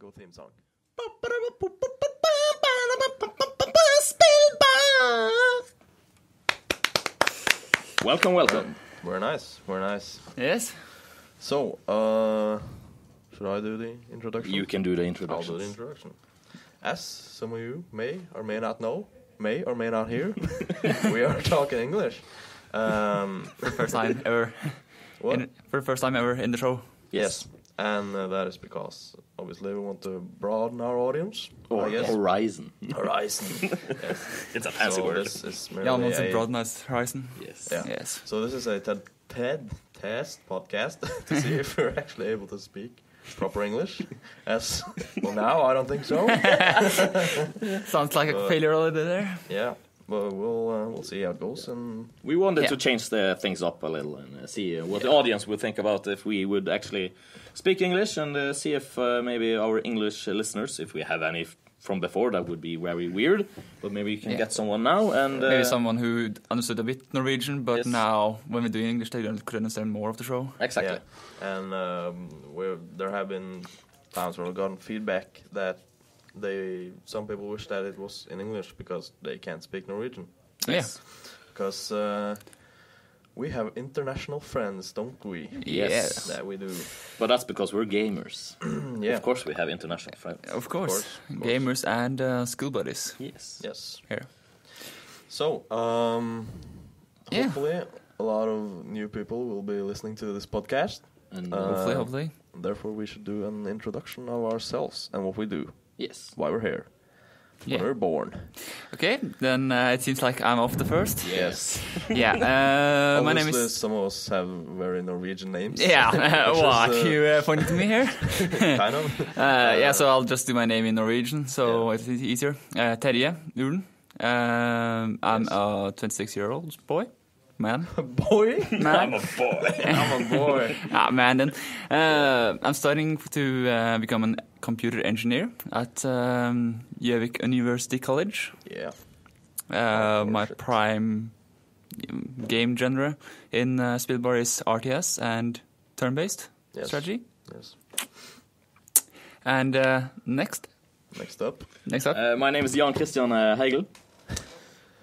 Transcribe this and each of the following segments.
Go theme song. Welcome. Very nice. Yes. So, should I do the introduction? You can do the I'll introduction. do the introduction. As some of you may or may not know, may or may not hear, we are talking English. For the first time ever. What? For the first time ever in the show. Yes. And that is because, obviously, we want to broaden our audience. Or I guess. Horizon. Horizon. Yes. It's a fancy So word. this is merely Jan wants to a- broaden his horizon. Yes. Yeah. Yes. So this is a TED test podcast to see if we're actually able to speak proper English. As well, now I don't think so. Sounds like a failure already there. Yeah, but we'll see how it goes. And We wanted Yeah. to change the things up a little and see what the audience would think about if we would actually speak English and see if maybe our English listeners, if we have any from before, that would be very weird. But maybe you can get someone now and Maybe someone who understood a bit Norwegian, but Yes. now when we do English, they could understand more of the show. exactly. yeah, and there have been times where we've gotten feedback that some people wish that it was in English because they can't speak Norwegian. Yes. Because we have international friends, don't we? Yes. That we do. But that's because we're gamers. Yeah. Of course, we have international friends. Of course. Of course. Gamers and school buddies Yes. Yes. here. So, Yeah. hopefully a lot of new people will be listening to this podcast. And Hopefully. Therefore, we should do an introduction of ourselves and what we do, yes. why we're here, when Yeah. we're born. Okay, then it seems like I'm off the first. Yes. Yeah. My name Obviously, is. some of us have very Norwegian names. Yeah. which is, What? You pointing to me here? kind of. Yeah, so I'll just do my name in Norwegian, so it's easier. Terje Uren. I'm a 26-year-old boy. Man. Boy. Man. boy. I'm a boy. Man then. I'm studying to become a computer engineer at Gjøvik University College. Yeah. My shit. prime game genre in SpillBAR is RTS and turn-based Yes. strategy. Yes. And next up. My name is Jan Christian Heigl.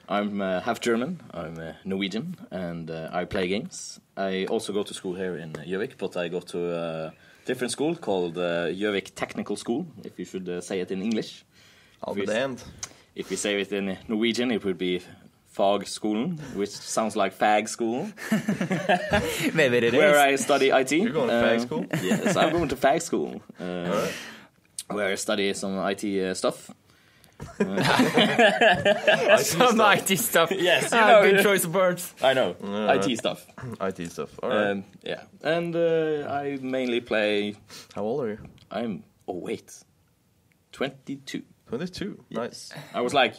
I'm half German, I'm Norwegian, and I play games. I also go to school here in Gjøvik, but I go to a different school called Gjøvik Technical School, if you should say it in English. I'll be damned. If we say it in Norwegian, it would be Fagskolen, which sounds like fag school, Maybe it where is. I study IT. You're going to fag school? Yes, I'm going to fag school, Alright. where I study some IT stuff. Some IT stuff. Yes, you know, good choice of words. I know, Alright. IT stuff. IT stuff. All right. Yeah, and I mainly play. How old are you? I'm 22. 22. Nice. I was like,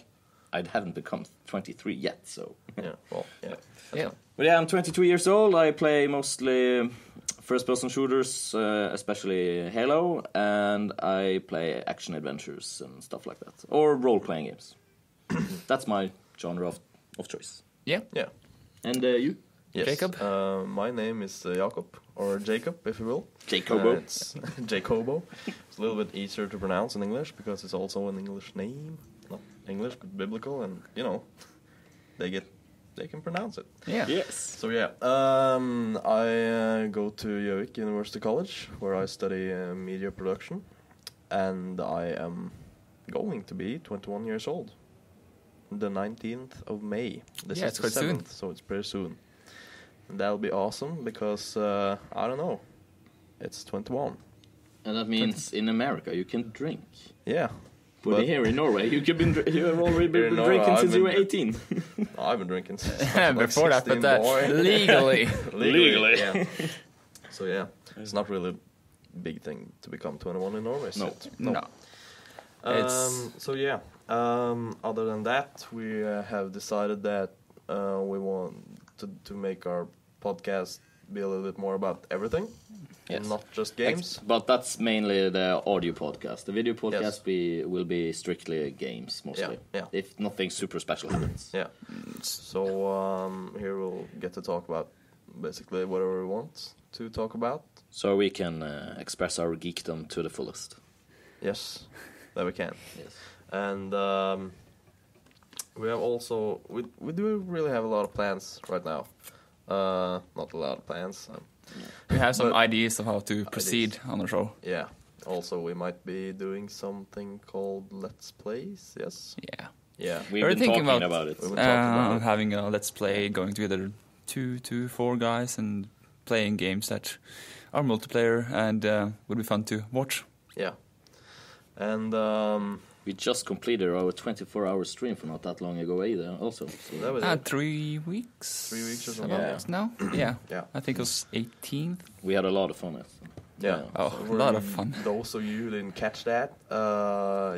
I haven't become 23 yet, so. Yeah. Well. Yeah. Yeah. But yeah, I'm 22 years old. I play mostly first-person shooters, especially Halo, and I play action adventures and stuff like that, or role-playing games. That's my genre of choice. Yeah. Yeah. And you? Yes. Jacob? My name is Jakob, or Jacob, if you will. Jacobo. It's Jacobo. It's a little bit easier to pronounce in English because it's also an English name. Not English, but biblical, and they can pronounce it. Yeah. Yes. So yeah, I go to Gjøvik University College where I study media production, and I am going to be 21 years old. The 19th of May. This Yeah, is it's the quite soon. 7th, so it's pretty soon. And that'll be awesome because I don't know, it's 21. And that means in America you can drink. Yeah. But But- here in Norway, you have already Here been in Norway, drinking I've since you been were 18. I've been drinking since I was like Before that, 16, but boy. legally. Legally. Yeah. So yeah, it's not really a big thing to become 21 in Norway. No. yet. No. It's- So yeah, other than that, we have decided that we want to make our podcast be a little bit more about everything, Yes. and not just games. But that's mainly the audio podcast. The video podcast Yes. will be strictly games mostly. Yeah. If nothing super special happens. Yeah. So here we'll get to talk about basically whatever we want to talk about. So we can express our geekdom to the fullest. Yes, that we can. Yes. And we have also we do really have a lot of plans right now. Not a lot of plans. We have some But- ideas of how to proceed on the show. Yeah. Also, we might be doing something called Let's Plays. Yes. Yeah. Yeah. We've We're been thinking talking about- about it. We've been talking about it. Having a let's play, going together 2 to 4 guys and playing games that are multiplayer and would be fun to watch. Yeah. And We just completed our 24-hour stream for not that long ago either. Also, so that was it. 3 weeks. 3 weeks or something. About now. Yeah. Yeah. I think it was 18th. we had a lot of fun. Yeah. Oh, So a lot of fun. Those of you who didn't catch that,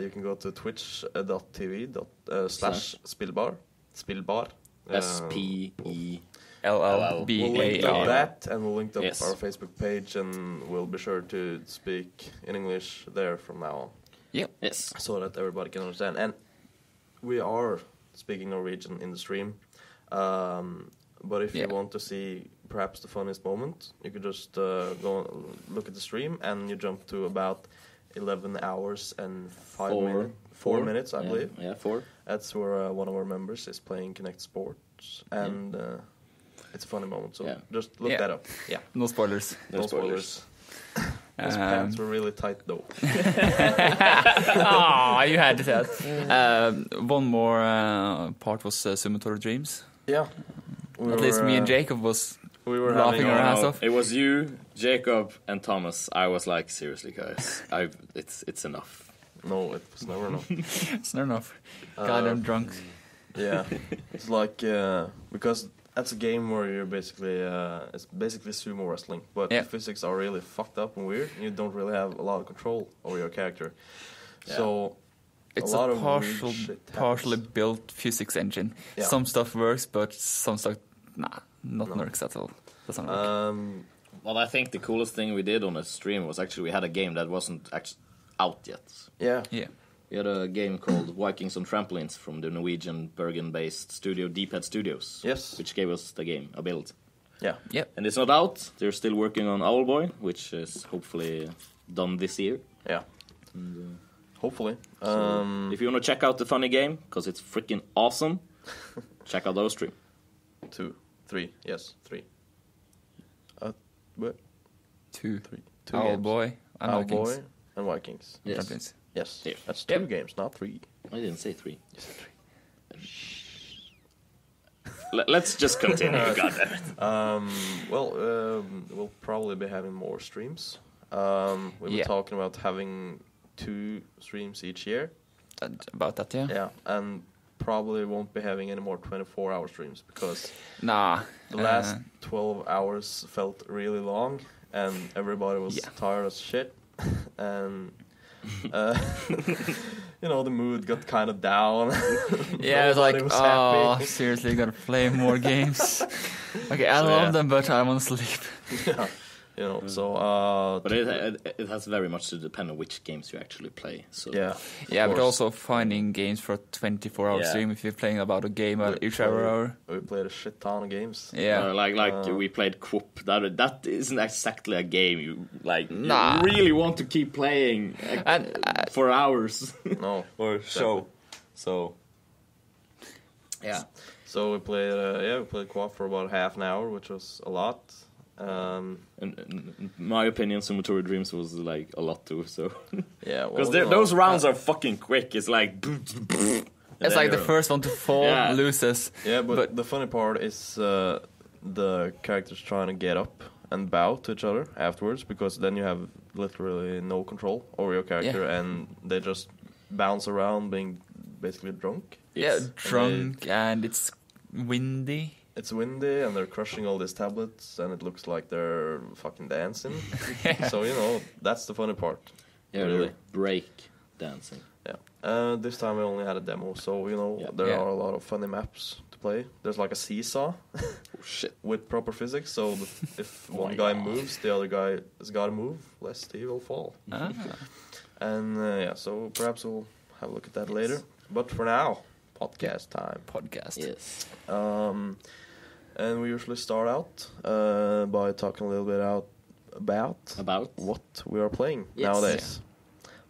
you can go to twitch.tv slash SpillBAR. SpillBAR. SPE. LLBAR. We'll link up that, and we'll link up Yes. our Facebook page, and we'll be sure to speak in English there from now on, Yep. Yes. so that everybody can understand. And we are speaking Norwegian in the stream, but if you Yeah. want to see perhaps the funniest moment, you could just go look at the stream, and you jump to about 11 hours and 4 minutes, I believe. Yeah, 4. That's where one of our members is playing Connect Sports, and it's a funny moment. So Yeah. just look Yeah. that up. Yeah, No spoilers. no spoilers. His pants were really tight though. You had to say that. One more part was Simulatory Dreams. Yeah, At least me and Jacob was we were laughing having our our ass off. It was you, Jacob, and Thomas. I was like, seriously, guys, it's enough. No, it was never enough. It's not enough. God, I'm drunk. Yeah, it's like because that's a game where you're basically it's basically sumo wrestling, but Yeah. the physics are really fucked up and weird. And you don't really have a lot of control over your character. Yeah. So It's a lot a of weird shit happens. partially built physics engine. Yeah. Some stuff works, but some stuff, not No. works at all. Doesn't work. Well, I think the coolest thing we did on the stream was actually we had a game that wasn't actually out yet. Yeah, Yeah. We had a game called Vikings on Trampolines from the Norwegian Bergen-based studio D-Pad Studios. Yes. Which gave us the game, a build. yeah, Yep. And it's not out. They're still working on Owlboy, which is hopefully done this year. yeah. Hopefully. So if you want to check out the funny game, because it's freaking awesome, check out those stream. 2, 3, yes, 3. What? 2. 3. 2 Owl games. Boy and Vikings. Owlboy and Vikings. Yes. Champions. Yes, Yeah. that's 2 Yep. games, not 3. I didn't say 3. You said 3. Let's just continue. God damn it. We'll probably be having more streams. We've been Yeah. talking about having 2 streams each year. About that, yeah? Yeah, and probably won't be having any more 24-hour streams because Nah. the last 12 hours felt really long and everybody was Yeah. tired as shit. And, the mood got kind of down. Yeah, it's Nobody like, was oh, happy. seriously, gotta play more games. Okay, I So, love yeah. them, but I want to sleep. Yeah, so But it has very much to depend on which games you actually play. So yeah, Yeah, of but course. also finding games for a 24-hour Yeah. stream if you're playing about a game each hour. We played a shit ton of games. Yeah. we played Quop. That isn't exactly a game you like. Nah. You really want to keep playing And, for hours. No, Or so. So yeah. So we played Quap for about half an hour, which was a lot. In my opinion, Simulatory Dreams was like a lot too. So Yeah, because those rounds are fucking quick. It's like it's like the first one to fall Yeah. Yeah, loses. but the funny part is the characters trying to get up and bow to each other afterwards, because then you have literally no control over your character, and they just bounce around being basically drunk. Yeah, Yes. drunk and it's windy. It's windy and they're crushing all these tablets and it looks like they're fucking dancing. So, that's the funny part. Yeah, Really. break dancing. Yeah. This time we only had a demo, so, there Yeah. are a lot of funny maps to play. There's like a seesaw Oh shit. with proper physics, so if one my guy God. moves, the other guy has got to move, lest he will fall. Ah. And, so perhaps we'll have a look at that later. But for now, podcast time. Podcast. Yes. And we usually start out by talking a little bit about About what we are playing Yes. nowadays.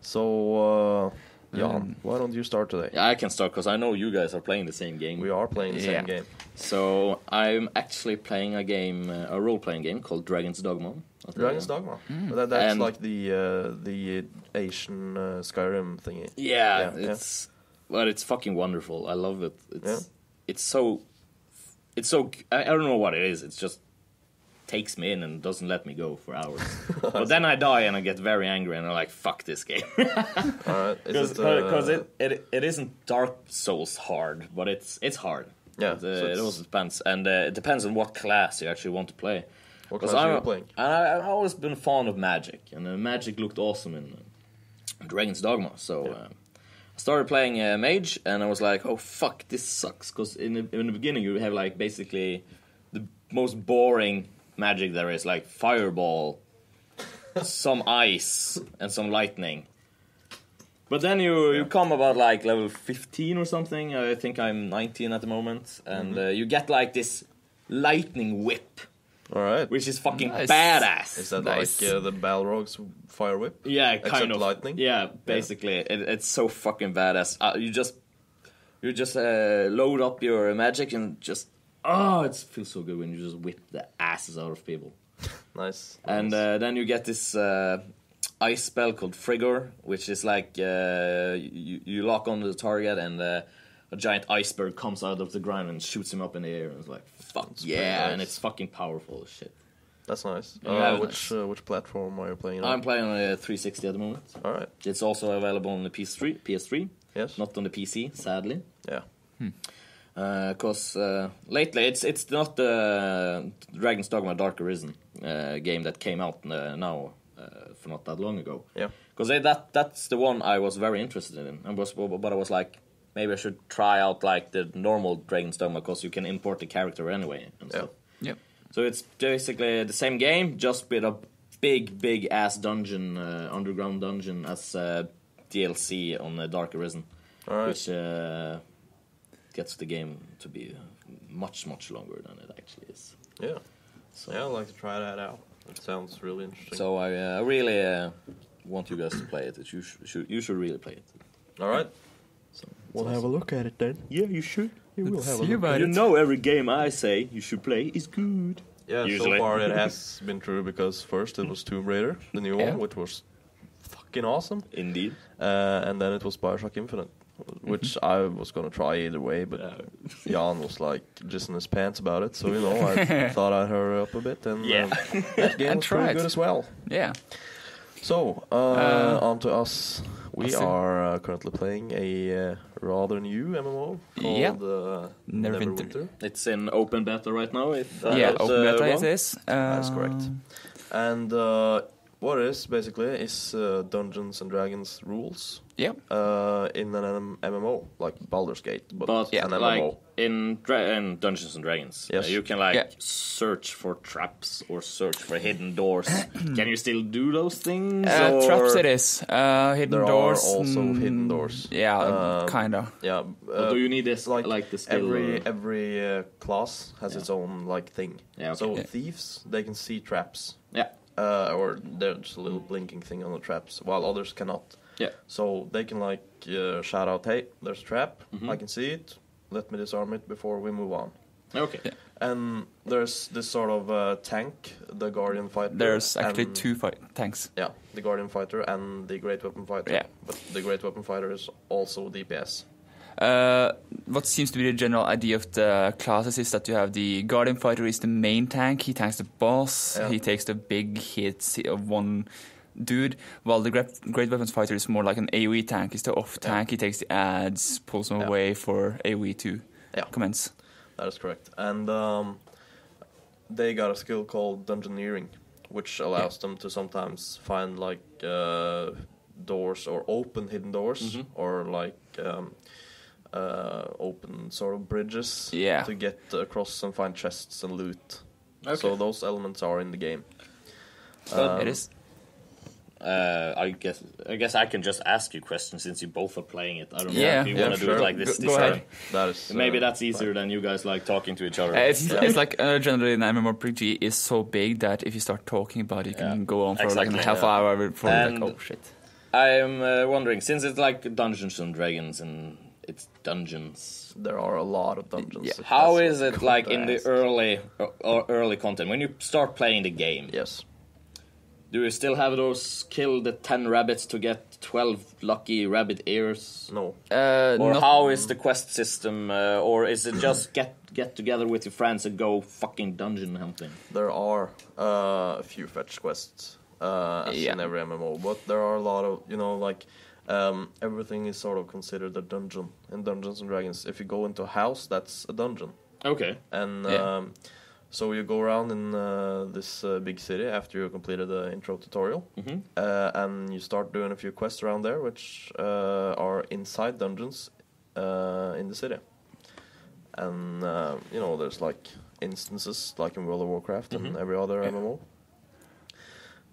So, Jan, why don't you start today? Yeah, I can start because I know you guys are playing the same game. We are playing the same game. So I'm actually playing a game, a role-playing game called Dragon's Dogma. Dragon's Dogma. That's like the Asian Skyrim thingy. Yeah, it's fucking wonderful. I love it. It's so I don't know what it is. It just takes me in and doesn't let me go for hours. But then I die and I get very angry and I'm like, fuck this game. Because it isn't Dark Souls hard, but it's hard. Yeah, it also depends, and it depends on what class you actually want to play. What class are you playing? I've always been fond of magic, and magic looked awesome in Dragon's Dogma. So I started playing mage, and I was like, "Oh fuck, this sucks." Because in the beginning, you have like basically the most boring magic there is, like fireball, some ice, and some lightning. But then you come about like level 15 or something. I think I'm 19 at the moment, and you get like this lightning whip. All right. Which is fucking badass. Is that like the Balrog's fire whip? Yeah, kind Except of. lightning? Yeah, basically. It's so fucking badass. You just load up your magic and just... Oh, it feels so good when you just whip the asses out of people. Nice. And then you get this ice spell called Frigor, which is like you lock onto the target and... a giant iceberg comes out of the ground and shoots him up in the air, and it's like, fuck nice. And it's fucking powerful as shit. That's nice. Which platform are you playing on? I'm playing on a 360 at the moment. All right. It's also available on the PS3. Yes. Not on the PC, sadly. Yeah. Because lately it's not the Dragon's Dogma Dark Arisen game that came out now for not that long ago. Yeah. Because that's the one I was very interested in, but I was like, maybe I should try out like the normal Dragon's Dogma because you can import the character anyway and stuff. Yep. So it's basically the same game, just with a big ass dungeon, underground dungeon as DLC on the Dark Arisen, which gets the game to be much longer than it actually is. Yeah. So I'd like to try that out. It sounds really interesting. So I really want you guys to play it. You should really play it. All right. So we'll have a look at it then. Yeah, you should. You will have a look at You it. know every game I say you should play is good. Yeah, Usually. so far it has been true because first it was Tomb Raider, the new one, which was fucking awesome. Indeed. And then it was Bioshock Infinite, which I was going to try either way, but Jan was like jizzing his pants about it, so you know, I thought I'd hurry up a bit, and that game was pretty good as well. Yeah. So, on to us. We are currently playing a rather new MMO called Neverwinter. It's in open beta right now. Open beta it is. That's correct. And what it is basically is Dungeons and Dragons rules. Yep. In an MMO, like Baldur's Gate, but an like MMO. in Dungeons and Dragons, you can search for traps or search for hidden doors. Can you still do those things? Traps it is. Hidden there doors. There are also hidden doors. Yeah, kinda. Yeah. do you need this like the skill? Every class has its own like thing. Yeah. Okay. So thieves, they can see traps. Yeah. Or there's a little blinking thing on the traps, while others cannot. Yeah. So they can like shout out, "Hey, there's a trap. I can see it. Let me disarm it before we move on." Okay. Yeah. And there's this sort of tank, the Guardian Fighter. There's actually two tanks. Yeah, the Guardian Fighter and the Great Weapon Fighter. Yeah. But the Great Weapon Fighter is also DPS. What seems to be the general idea of the classes is that you have the Guardian Fighter is the main tank. He tanks the boss. Yeah. He takes the big hits of one dude, while the Great Weapons Fighter is more like an AoE tank. He's the off tank. He takes the ads, pulls them away for AoE to commence. That is correct. And they got a skill called Dungeoneering, which allows them to sometimes find like doors or open hidden doors or like open sort of bridges to get across and find chests and loot. Okay. So those elements are in the game. It is. I guess I can just ask you questions since you both are playing it. I don't know if you want to do it like this. Go ahead. That is, maybe that's easier than you guys like talking to each other. It's like generally an MMORPG is so big that if you start talking about it, you can go on for like a half hour before like, oh shit. I'm wondering, since it's like Dungeons and Dragons and it's dungeons. There are a lot of dungeons. Yeah. How is it like in the early content when you start playing the game? Yes. Do you still have those kill the 10 rabbits to get 12 lucky rabbit ears? No. Or how is the quest system? Or is it just get together with your friends and go fucking dungeon hunting? There are a few fetch quests, as in every MMO, but there are a lot of, like, everything is sort of considered a dungeon in Dungeons and Dragons. If you go into a house, that's a dungeon. Okay. And so you go around in this big city after you completed the intro tutorial, and you start doing a few quests around there, which are inside dungeons in the city. And, there's like instances, like in World of Warcraft and every other MMO.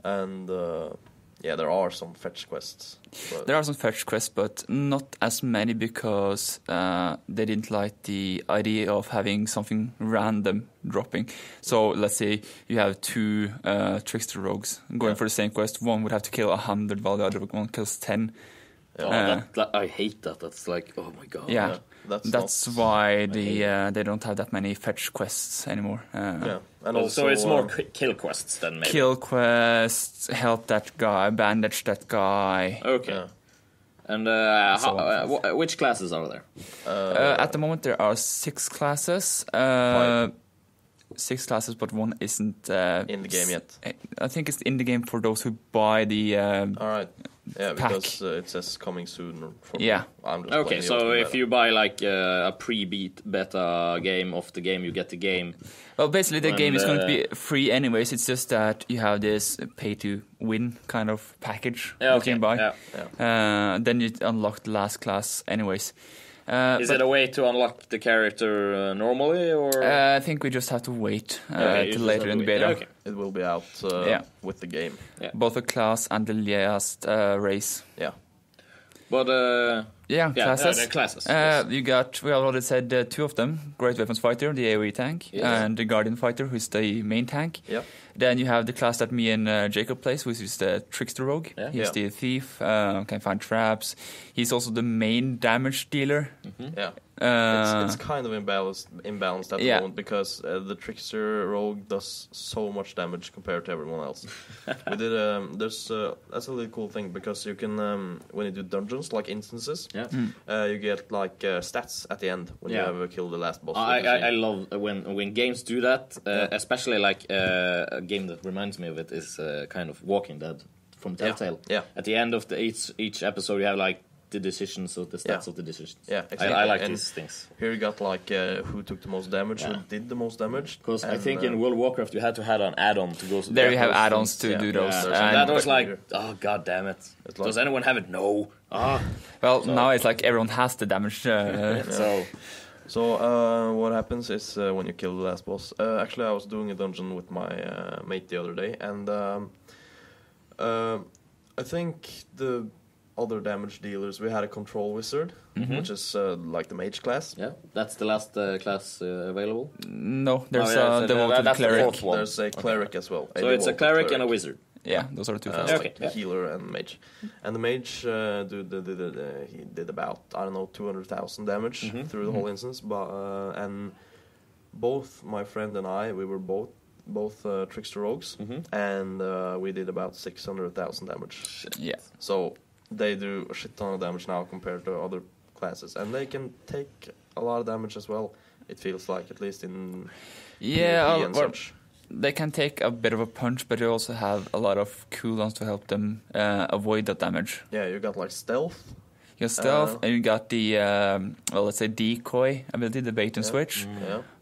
And, there are some fetch quests. There are some fetch quests, but not as many because they didn't like the idea of having something random dropping. So let's say you have two trickster rogues going for the same quest. One would have to kill 100 while the other one kills 10. I hate that. That's like, oh my god. Yeah, that's why they don't have that many fetch quests anymore. And also, so it's more kill quests than maybe. Kill quests, help that guy, bandage that guy. Okay. Yeah. And which classes are there? At the moment, there are 6 classes. 6 classes, but one isn't in the game yet. I think it's in the game for those who buy the all right. Yeah, pack. Because it says coming soon. I'm just okay, so if you buy like a pre-beta game of the game, you get the game. Well, basically the game is going to be free anyways. It's just that you have this pay-to-win kind of package that you can buy. Then you unlock the last class anyways. Is it a way to unlock the character normally, or? I think we just have to wait till later in the beta. Okay. It will be out with the game. Yeah. Both the class and the last race. Yeah. But classes. The classes. Yes. We already said 2 of them: Great Weapons Fighter, the AoE tank, and the Guardian Fighter, who's the main tank. Yep. Then you have the class that me and Jacob plays, which is the Trickster Rogue. Yeah. He's the thief, can find traps. He's also the main damage dealer. Yeah. It's kind of imbalanced at the moment because the Trickster Rogue does so much damage compared to everyone else. We did that's a really cool thing because you can when you do dungeons like instances, you get like stats at the end when you have killed the last boss. I love when games do that, especially like a game that reminds me of it is kind of Walking Dead from Telltale. Yeah. At the end of each episode, you have like the decisions of the stats of the decisions. Yeah, exactly. I like these things. Here you got like who took the most damage, who did the most damage. Because I think in World of Warcraft you had to have an add-on to go. There you have add-ons to do those. And that was like, oh god damn it! Does anyone have it? No. Well, now it's like everyone has the damage. So what happens is when you kill the last boss. Actually, I was doing a dungeon with my mate the other day, and I think the other damage dealers, we had a control wizard, which is like the mage class. Yeah, that's the last class available. No, there's a devoted cleric. There's a cleric as well. So it's a cleric and a wizard. Yeah, those are the 2 classes. Healer and mage. And the mage he did about 200,000 damage through the whole instance. But and both my friend and I, we were both trickster rogues, and we did about 600,000 damage. Shit. Yeah. So they do a shit ton of damage now compared to other classes, and they can take a lot of damage as well. It feels like, at least in PvP and such. They can take a bit of a punch, but you also have a lot of cooldowns to help them avoid that damage. Yeah, you got like stealth. You got stealth, and you got the let's say decoy ability, the bait and switch.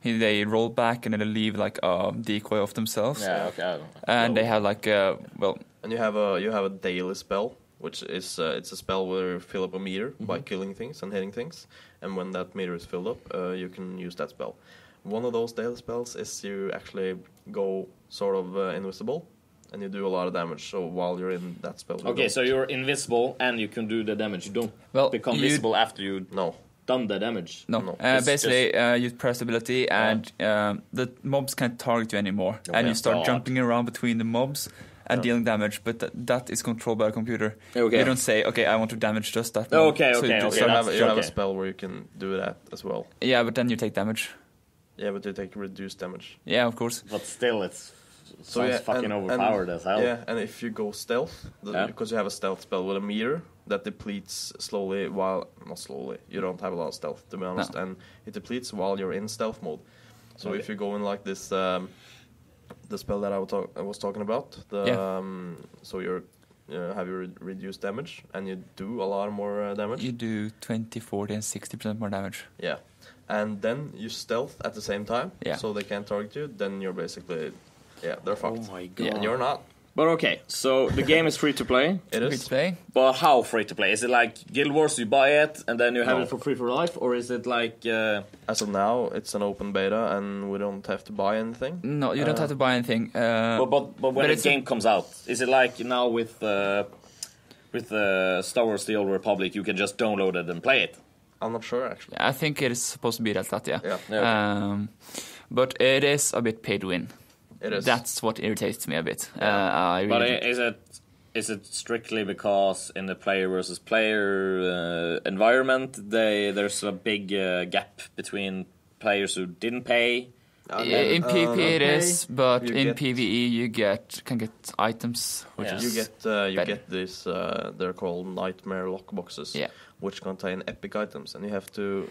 They roll back and then they leave like a decoy of themselves. Yeah, okay. And they have like And you have a daily spell, which is it's a spell where you fill up a meter by killing things and hitting things, and when that meter is filled up, you can use that spell. One of those daily spells is you actually go sort of invisible, and you do a lot of damage. So while you're in that spell, so you're invisible and you can do the damage. You don't become visible after you done the damage. No. Basically, you press ability, and the mobs can't target you anymore, and you start jumping around between the mobs. and dealing damage, but that is controlled by a computer. Okay. You don't say, okay, I want to damage just that. Okay, So okay, you okay. You That's have a spell where you can do that as well. Yeah, but then you take damage. Yeah, but you take reduced damage. Yeah, of course. But still, it's So sounds fucking overpowered as hell. Yeah, and if you go stealth, because you have a stealth spell with a meter that depletes slowly not slowly, you don't have a lot of stealth, to be honest, and it depletes while you're in stealth mode. So if you go in like this, the spell that I was talking about, so you have your reduced damage, and you do a lot more damage. You do 20, 40, and 60% more damage. Yeah, and then you stealth at the same time, so they can't target you. Then you're basically, they're fucked. Oh my god. And you're not. But okay, so the game is free to play. It Free is. to play. But how free to play? Is it like Guild Wars, you buy it and then you have it for free for life? Or is it like... As of now, it's an open beta, and we don't have to buy anything. No, you don't have to buy anything. But when the game comes out, is it like now with Star Wars The Old Republic, you can just download it and play it? I'm not sure, actually. I think it is supposed to be that, yeah. Yeah. But it is a bit pay to win. It is. That's what irritates me a bit. But is it strictly because in the player versus player environment, there's a big gap between players who didn't pay? In PvP it is, but You in get- PvE you can get items, which Yeah. is You better. get these. They're called nightmare lockboxes, which contain epic items, and you have to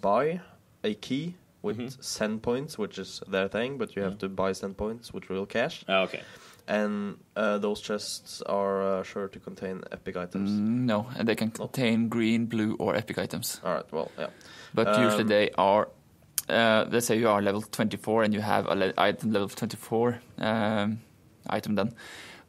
buy a key with send points, which is their thing, but you have to buy send points with real cash. Okay. And those chests are sure to contain epic items. No, and they can contain green, blue, or epic items. All right, well, yeah. But usually they are. Let's say you are level 24 and you have a item level 24 item then.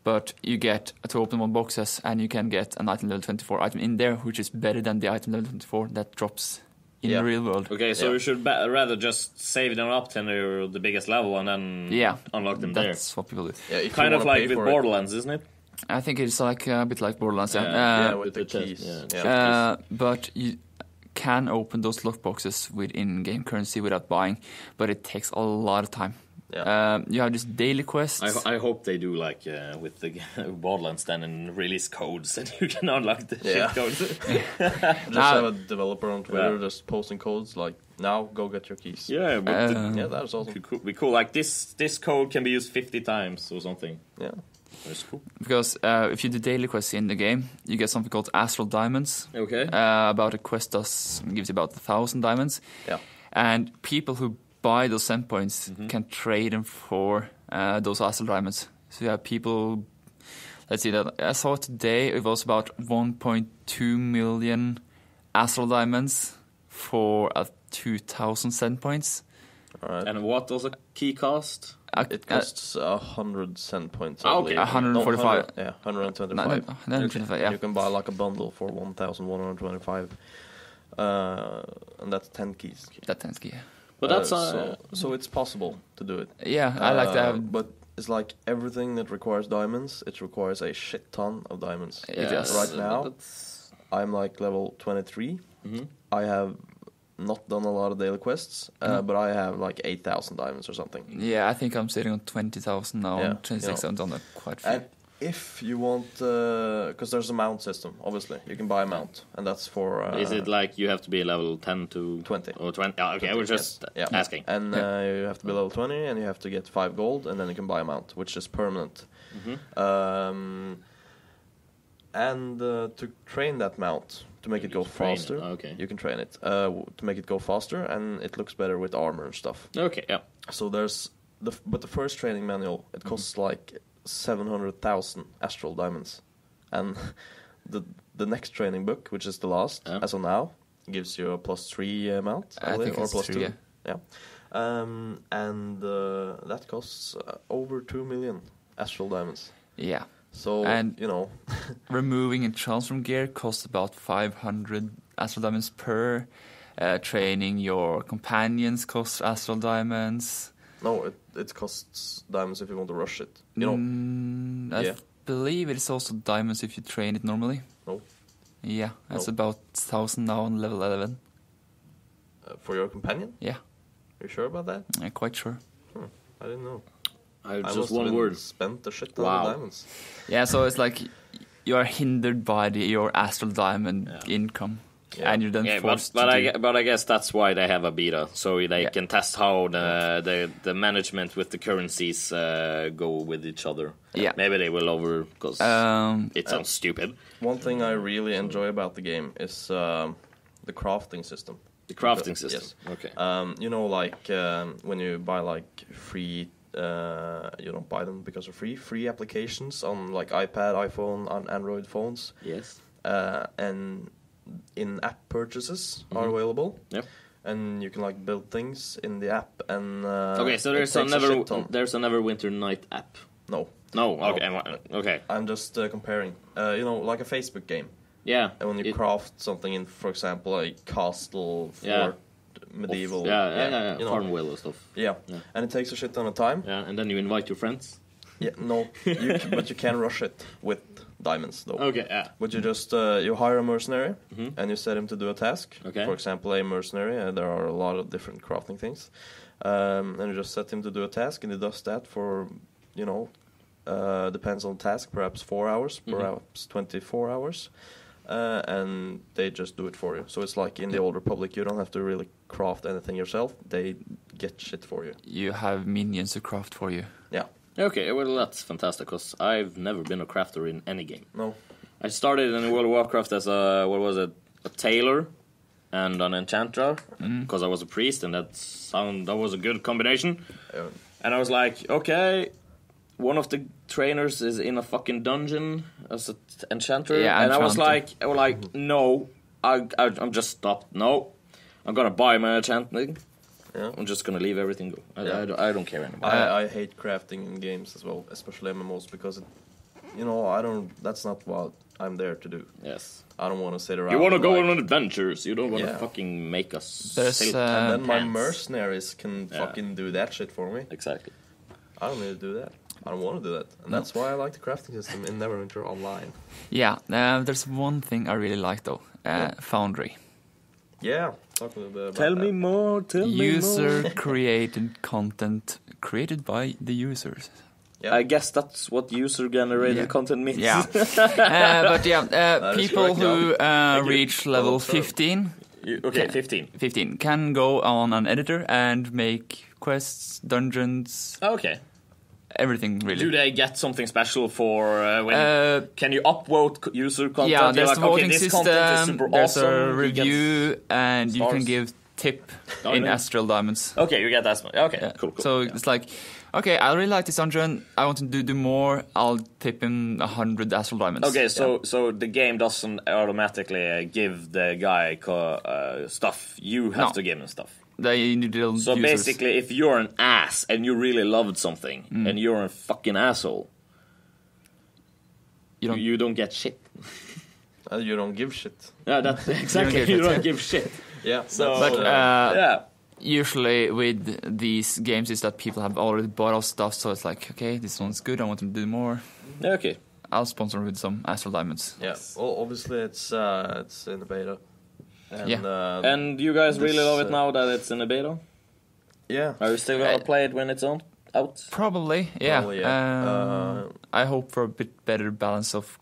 But you get to open one boxes and you can get an item level 24 item in there, which is better than the item level 24 that drops in the real world. Okay, so you should rather just save them up to the biggest level and then unlock them there. That's what people do. Yeah, if you Kind of wanna like pay with for Borderlands, isn't it? I think it's like a bit like Borderlands. Yeah, with with the the chest, keys. yeah. But you can open those lockboxes with in-game currency without buying, but it takes a lot of time. Yeah. You have this daily quest. I hope they do like with the Borderlands then and release codes and you can unlock the shit codes. Just have a developer on Twitter just posting codes like, now go get your keys. Yeah, but Yeah, that's awesome. could be cool. Like this code can be used 50 times or something. Yeah. That's cool. Because if you do daily quests in the game, you get something called Astral Diamonds. Okay. About a quest gives you about 1,000 diamonds. Yeah. And people who buy those send points can trade them for those Astral Diamonds. So you have people... Let's see, that I saw today it was about 1.2 million Astral Diamonds for 2,000 send points. All right. And what does a key cost? It costs 100 cent points. Ah, okay. 145. Yeah, 125. 125, yeah. You can buy like a bundle for 1,125. And that's 10 keys. That tends to, yeah. But that's so it's possible to do it. Yeah, I like that. But it's like everything that requires diamonds, it requires a shit ton of diamonds. It does. Right now, I'm like level 23. I have not done a lot of daily quests, but I have like 8,000 diamonds or something. Yeah, I think I'm sitting on 20,000 now, Yeah, and 26 I've done quite a few. And if you want, because there's a mount system, obviously, you can buy a mount, and that's for. is it like you have to be level 10 to 20 or 20? Oh, okay, I was just asking. And you have to be level 20, and you have to get 5 gold, and then you can buy a mount, which is permanent. And to train that mount, to make it go faster, you can train it to make it go faster, and it looks better with armor and stuff. Okay, yeah. So there's but the first training manual, it costs like 700,000 astral diamonds, and the next training book, which is the last as of now, gives you a +3 mount, I think or it's +2. 3, Yeah. And that costs over 2 million astral diamonds. Yeah. So, And- you know, Removing and transform gear costs about 500 Astral Diamonds per. Training your companions costs Astral Diamonds. no, it costs diamonds if you want to rush it. You know, I believe it's also diamonds if you train it normally. No. Yeah, that's No. about 1,000 now on level 11. For your companion? Yeah, You sure about that? I'm quite sure. I didn't know. I must just have one been word. spent a shit ton Wow. of diamonds. Yeah, so it's like you are hindered by your astral diamond income, and you're then forced to do... But I guess that's why they have a beta, so they can test how the management with the currencies go with each other. Yeah. Maybe they will because it sounds stupid. One thing I really enjoy about the game is the crafting system. The crafting system. Yes. Okay. You know, like when you buy like free, you don't buy them because they're free applications on like iPad, iPhone, on Android phones. Yes. And in-app purchases are available. Yep. And you can like build things in the app and. Okay, so there's a Neverwinter Night app. No. No. Okay. Okay. I'm just comparing. You know, like a Facebook game. Yeah. And when you craft something in, for example, a castle, fort, medieval. Yeah. You know, Farmville and stuff. Yeah. And it takes a shit ton of time. Yeah, and then you invite your friends. Yeah, no, but you can rush it with diamonds, though. Okay, yeah. But you just you hire a mercenary and you set him to do a task. Okay. For example, a mercenary. There are a lot of different crafting things, and you just set him to do a task, and he does that for, you know, depends on the task, perhaps 4 hours, perhaps 24 hours. And they just do it for you. So it's like in the Old Republic, you don't have to really craft anything yourself. They get shit for you. You have minions to craft for you. Yeah. Okay, well that's fantastic, because I've never been a crafter in any game. No. I started in World of Warcraft as a tailor and an enchanter, because I was a priest, and that was a good combination. Yeah. And I was like, okay, one of the trainers is in a fucking dungeon as an enchanter, and I was like, no, I'm just stopped. No, I'm gonna buy my enchanting. Yeah. I'm just gonna leave everything go. I don't care anymore. I hate crafting in games as well, especially MMOs, because that's not what I'm there to do. Yes. I don't want to sit around. You want to go on adventures. You don't want to fucking make us silk and then my pants. mercenaries can fucking do that shit for me. Exactly. I don't need to do that. I don't want to do that. And that's why I like the crafting system in Neverwinter Online. Yeah, there's one thing I really like, though. Foundry. Yeah. Talk a little bit about Tell me that. more. Tell me more. User-created content created by the users. Yeah. I guess that's what user-generated content means. Yeah. But yeah, people correct, who reach level 15... 15 can go on an editor and make quests, dungeons, Okay. everything, really. Do they get something special for when... can you upvote user content? Yeah, there's like, the voting this system, content is super there's awesome. a review, and you can stars. give tip Oh, in really? Astral Diamonds. Okay, you get that. Okay, Yeah. cool. So it's like, okay, I really like this dungeon, I want to do more, I'll tip in 100 Astral Diamonds. Okay, so the game doesn't automatically give the guy stuff. You have to give him stuff. They need little So users. basically, if you're an ass and you really loved something and you're a fucking asshole, you don't get shit. You don't give shit. Yeah, that's exactly. You don't give shit. Yeah. So, But yeah. usually with these games is that people have already bought all stuff, so it's like, okay, this one's good, I want to do more. Yeah, okay. I'll sponsor with some Astral Diamonds. Yeah. Well, obviously it's in the beta. And, And you guys really this, love it now that it's in a beta? yeah. Are you still gonna play it when it's out? Probably, yeah. Probably, yeah. I hope for a bit better balance of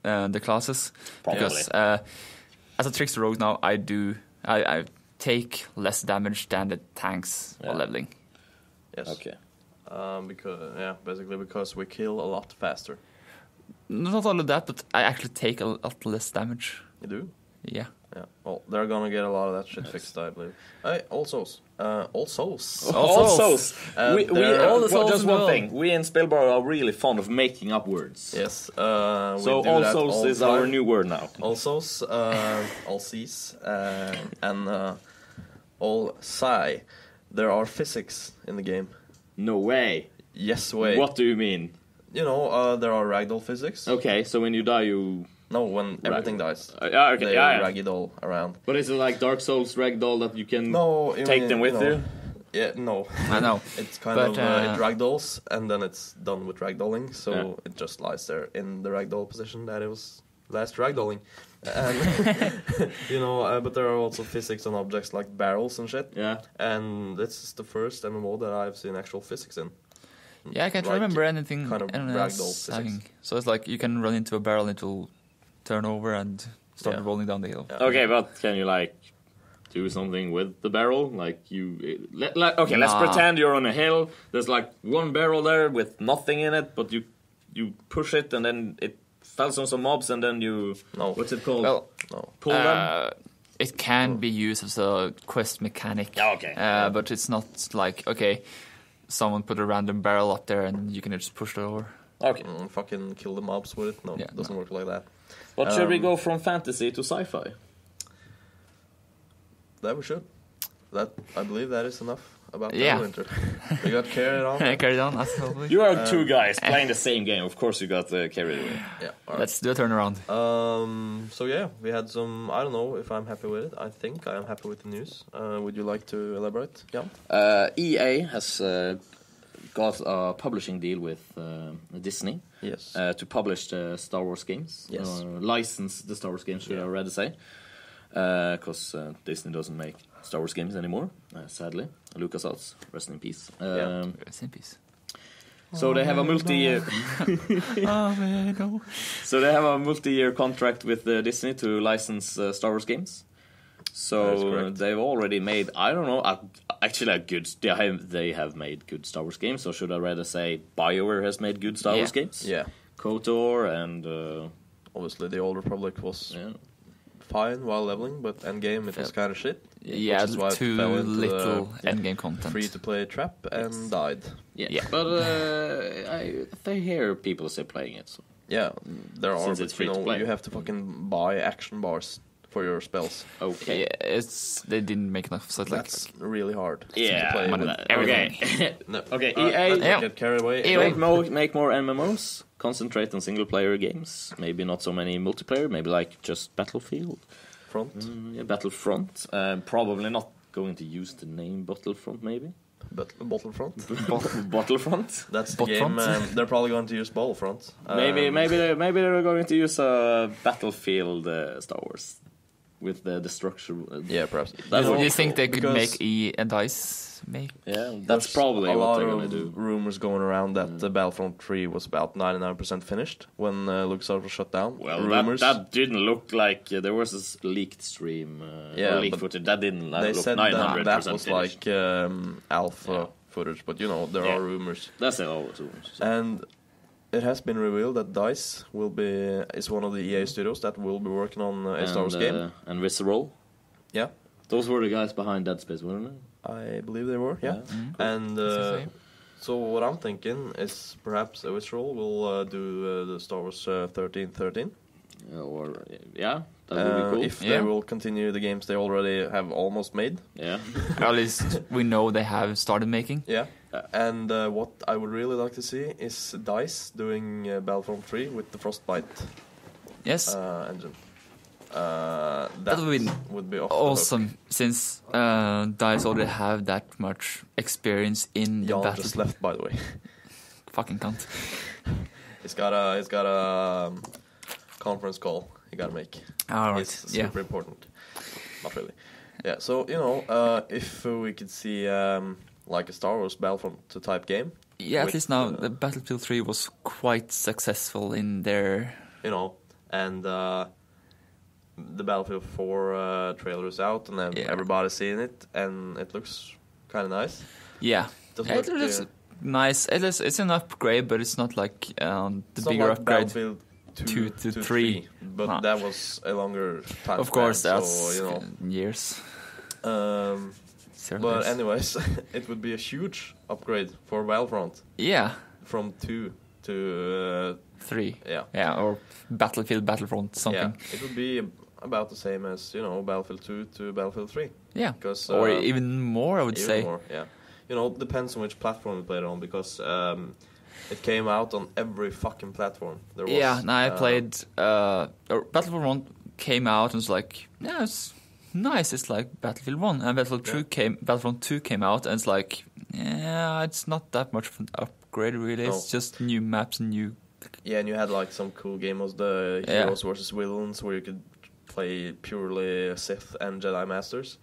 the classes. Probably. Because as a trickster rogue now, I take less damage than the tanks are leveling. Yes. Okay. Basically because we kill a lot faster. Not only that, but I actually take a lot less damage. You do? Yeah. Yeah. Well, they're gonna get a lot of that shit fixed, I believe. Hey, also. Also, in just the one world. thing. We in SpillBAR are really fond of making up words. Yes. So we do that also all is the our time. new word now. Alsos, allseas, and all psi. There are physics in the game. No way. Yes way. What do you mean? You know, there are ragdoll physics. Okay, so when you die, you. No, when everything dies. Yeah, okay, They yeah. ragdoll around. But is it like Dark Souls ragdoll that you can Take them with you? Yeah, no. I know. It's kind But, of it ragdolls, and then it's done with ragdolling, so it just lies there in the ragdoll position that it was last ragdolling. And but there are also physics on objects like barrels and shit. Yeah. And this is the first MMO that I've seen actual physics in. Yeah, I can't like, remember anything kind of anyone ragdoll else physics. having. So it's like you can run into a barrel, it will turn over and start Yeah. rolling down the hill. Yeah. Okay, but can you like do something with the barrel? Like okay, let's Nah. pretend you're on a hill. There's like one barrel there with nothing in it, but you push it and then it falls on some mobs and then you what's it called? Well, No. Pull them. it can be used as a quest mechanic. Yeah, okay. But it's not like, okay, someone put a random barrel up there and you can just push it over. Okay. Fucking kill the mobs with it. No, Yeah, doesn't work like that. But should we go from fantasy to sci-fi? That we should. That I believe that is enough about Yeah. Winter. We got carried on. Carry on, absolutely. You are two guys playing the same game. Of course, you got carried away. Yeah. All right. Let's do a turnaround. So yeah, we had some. I don't know if I'm happy with it. I think I am happy with the news. Would you like to elaborate? Yeah. EA has got a publishing deal with Disney Yes. to publish the Star Wars games. Yes. License the Star Wars games, should I rather say. Because Disney doesn't make Star Wars games anymore, sadly. LucasArts, rest in peace. Rest in peace. So they have a multi-year. So they have a multi-year contract with Disney to license Star Wars games. That is So correct. they've already made, I don't know, actually a good. They have made good Star Wars games. Or should I rather say BioWare has made good Star Wars games? Yeah. KOTOR and Obviously, the Old Republic was yeah. fine while leveling, but endgame it was kind of shit. Yeah, which is why it too fell into little the endgame content. free-to-play trap and died. Yeah. But I hear people say playing it. So. Yeah, there are. Since But it's free to you play. you have to fucking buy action bars for your spells. Okay. Yeah, they didn't make enough, so it's like, That's really hard. Yeah. To play with. Okay. No. Okay. All right, EA. let's not Yeah. get carried away. EA. Make more MMOs. Concentrate on single player games. Maybe not so many multiplayer. Maybe like just Battlefield. Front. Yeah, Battlefront. Probably not going to use the name Battlefront. Maybe Battlefront. Battlefront. That's the game. Botfront? They're probably going to use Battlefront. Maybe they're going to use Battlefield Star Wars with the destruction. Yeah, perhaps. That's do you think they could because make E and DICE make? Yeah, that's There's probably a what lot they're of going to do. rumors going around that the Battlefront 3 was about 99% finished when LucasArts was shut down. Well, rumors. that didn't look like there was this leaked stream, Yeah, or leaked but footage. That didn't they look said 900% that was finished. like alpha footage, but you know there Yeah. are rumors. That's all rumors. And it has been revealed that DICE is one of the EA studios that will be working on a Star Wars game. And Visceral. Yeah, Those were the guys behind Dead Space, weren't they? I believe they were. Yeah, and so what I'm thinking is perhaps Visceral will do the Star Wars 1313. Yeah, that would be cool. If they Yeah. will continue the games they already have almost made. Yeah. At least we know they have started making. Yeah. And what I would really like to see is DICE doing Battlefront 3 with the Frostbite Yes, engine. that would be would be off the hook. awesome, since DICE already have that much experience in the Jan battle. just left, by the way. Fucking cunt. He's got a conference call he gotta make. All right, It's yeah. super important. Not really. Yeah. So if we could see like a Star Wars Battlefront type game. Yeah, at with, least now the Battlefield 3 was quite successful in their... And the Battlefield 4 trailer is out, and then Yeah. everybody's seeing it, and it looks kind of nice. Yeah, Doesn't it look, looks nice. It's an upgrade, but it's not like the it's not bigger like upgrade. Battlefield 2 to 3. but No. that was a longer time. Of course, span, that's so, years. But anyways, it would be a huge upgrade for Battlefront Yeah, from 2 to 3. yeah. Yeah, or Battlefront, something. Yeah, it would be about the same as Battlefield 2 to Battlefield 3. Yeah, Because or even more, I would even say. more, yeah. Depends on which platform you play it on, because it came out on every fucking platform. There was, Yeah, no, I played... Battlefield 1 came out and was like, yeah, it's nice, it's like Battlefield 1. And Battlefront 2 came out and it's like, yeah, it's not that much of an upgrade, really. No. It's just new maps and new... Yeah, and you had like some cool game was the Heroes versus Villains, where you could play purely Sith and Jedi Masters,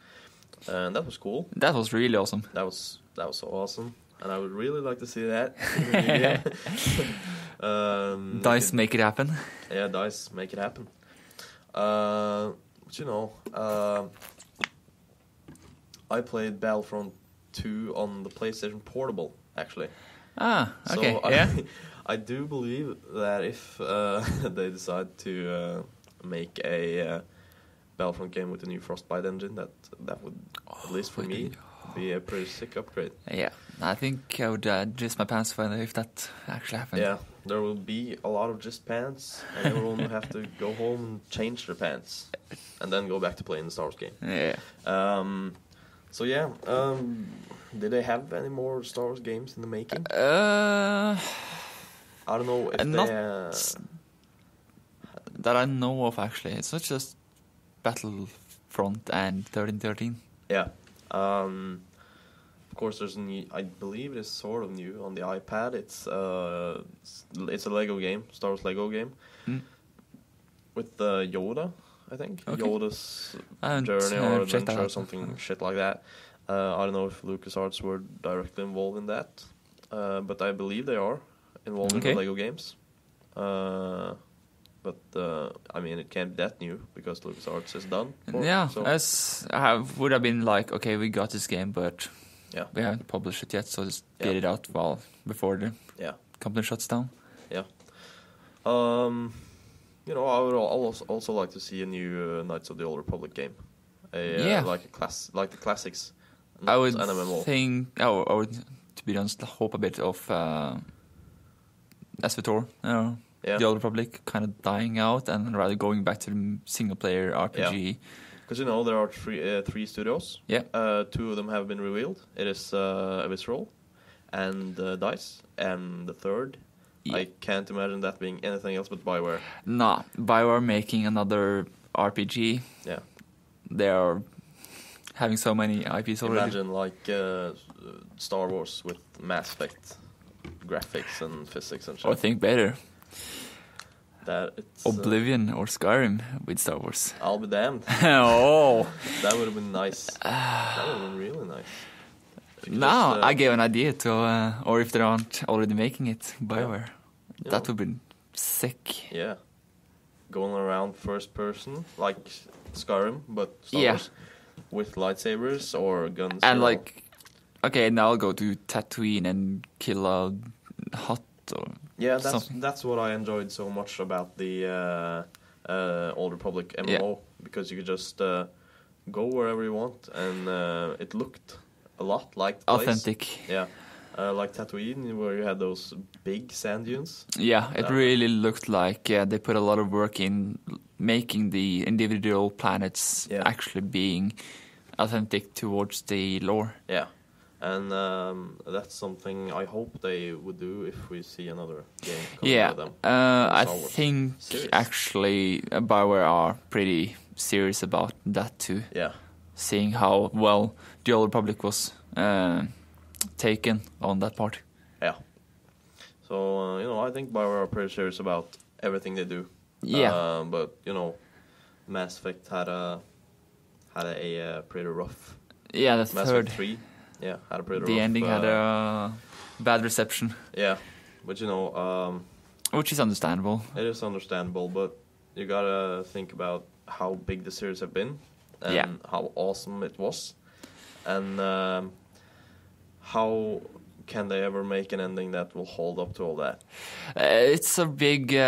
and that was cool. That was really awesome. That was so awesome. and I would really like to see that. DICE make it happen. Yeah, DICE make it happen. But you know, I played Battlefront 2 on the PlayStation Portable, actually. Ah, okay, So yeah. I do believe that if they decide to make a Battlefront game with the new Frostbite engine, that would, at least for me, be a pretty sick upgrade. Yeah, I think I would jizz my pants if that actually happened. Yeah, there will be a lot of just pants, and everyone will have to go home and change their pants, and then go back to playing the Star Wars game. Yeah. So yeah, did they have any more Star Wars games in the making? I don't know if not they... that I know of, actually. It's not just Battlefront and 1313. Yeah. Of course, there's new. I believe it is sort of new on the iPad. It's a Lego game, Star Wars Lego game, with Yoda, I think. Okay. Yoda's I haven't, journey or checked that adventure or out. something shit like that. I don't know if LucasArts were directly involved in that, but I believe they are involved in Okay. the Lego games. But I mean, it can't be that new because LucasArts is done. Yeah, so, would have been like, okay, we got this game, but yeah, we haven't published it yet, so just Yeah. get it out before the yeah. company shuts down. Yeah. You know, I would also like to see a new Knights of the Old Republic game. Yeah. Like the classics. I would an MMO. think, I would, to be honest, hope a bit of SVTOR, Yeah. the Old Republic, kind of dying out, and rather going back to the single-player RPG. Because you know there are three studios. Yeah. Two of them have been revealed. It is Visceral and DICE, and the third, Yeah. I can't imagine that being anything else but BioWare. Nah, BioWare making another RPG. Yeah. They are having so many IPs already. Imagine like Star Wars with Mass Effect graphics and physics and shit. Or think better, That it's Oblivion or Skyrim with Star Wars. I'll be damned. Oh, That would have been nice. That would have been really nice. If you now just, I gave an idea to, or if they aren't already making it, BioWare. you That know, would be sick. Yeah. Going around first person, like Skyrim, but Star Yeah. Wars, with lightsabers or guns. And you know. like, okay, now I'll go to Tatooine and kill a hut or Yeah, something. that's what I enjoyed so much about the Old Republic MMO, because you could just go wherever you want, and it looked a lot like the place. authentic. Yeah, like Tatooine, where you had those big sand dunes. Yeah, it That- really looked like they put a lot of work in making the individual planets Yeah. actually being authentic towards the lore. Yeah, and that's something I hope they would do if we see another game coming Yeah, out of them. I Star Wars think series. actually BioWare are pretty serious about that too. Yeah, Seeing how well the Old Republic was taken on that part. yeah. So you know, I think BioWare are pretty serious about everything they do. Yeah. But you know, Mass Effect had a pretty rough. Yeah, the Mass third, Effect 3, yeah, had a pretty rough. the ending had a bad reception, Yeah, but you know, which is understandable. it is understandable. But you gotta think about how big the series have been, and Yeah. how awesome it was, and how can they ever make an ending that will hold up to all that? It's a big, it's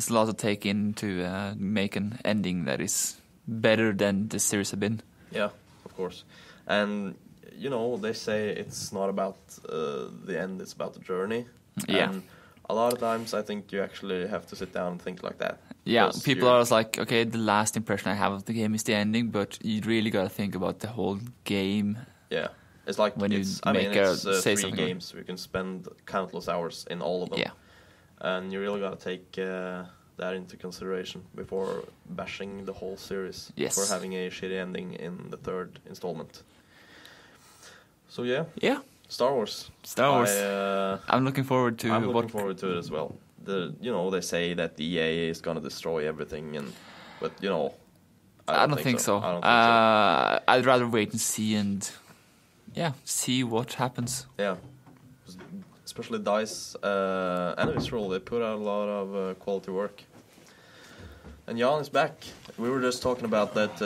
a lot to take in to make an ending that is better than the series have been. Yeah, of course. And you know, they say it's not about the end; it's about the journey. Yeah. And a lot of times, I think you actually have to sit down and think like that. Yeah, Because people you- are always like, okay, the last impression I have of the game is the ending, but you really gotta think about the whole game. Yeah, it's like When you I mean, make it's say 3 something. games. We can spend countless hours in all of them. Yeah. And you really gotta take that into consideration before bashing the whole series. Yes. For having a shitty ending in the 3rd installment. So yeah, Yeah, Star Wars. Star Wars. I'm looking forward to I'm what. looking forward to it as well. You know, they say that the EA is gonna destroy everything, but you know, I I don't think so. don't think so. I don't think so. I'd rather wait and see and see how it plays out. Yeah. see what happens. Yeah. Especially DICE and Visceral, they put out a lot of quality work. And Jan is back. We were just talking about that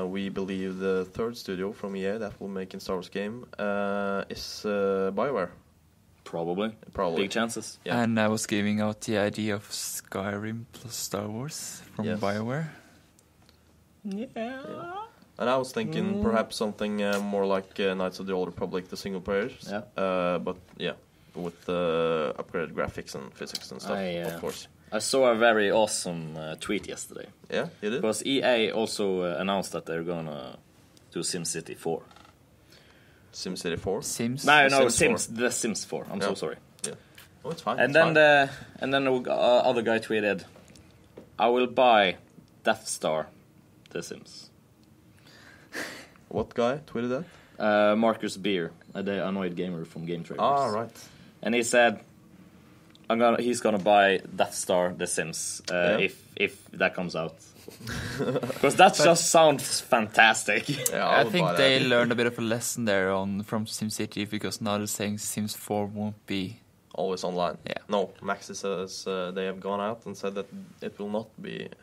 we believe the third studio from EA that will make a Star Wars game is BioWare. Probably. Big chances. Yeah. And I was giving out the idea of Skyrim plus Star Wars from BioWare. Yeah. And I was thinking perhaps something more like Knights of the Old Republic, the single players. Yeah. But yeah, with upgraded graphics and physics and stuff, of course. I saw a very awesome tweet yesterday. Yeah, you did? Because EA also announced that they're gonna do SimCity 4. SimCity 4? Sims? No, Sims 4. The Sims 4. I'm so sorry. Yeah. Oh, it's fine. And then the other guy tweeted, "I will buy Death Star, The Sims." What guy tweeted that? Marcus Beer, the annoyed gamer from Game Trailers. Ah, right. And he said, he's gonna buy Death Star, The Sims, if that comes out. Because that just sounds fantastic. Yeah, I think they learned a bit of a lesson there from SimCity, because now they're saying Sims 4 won't be always online. Yeah. No, Maxi says they have gone out and said that it will not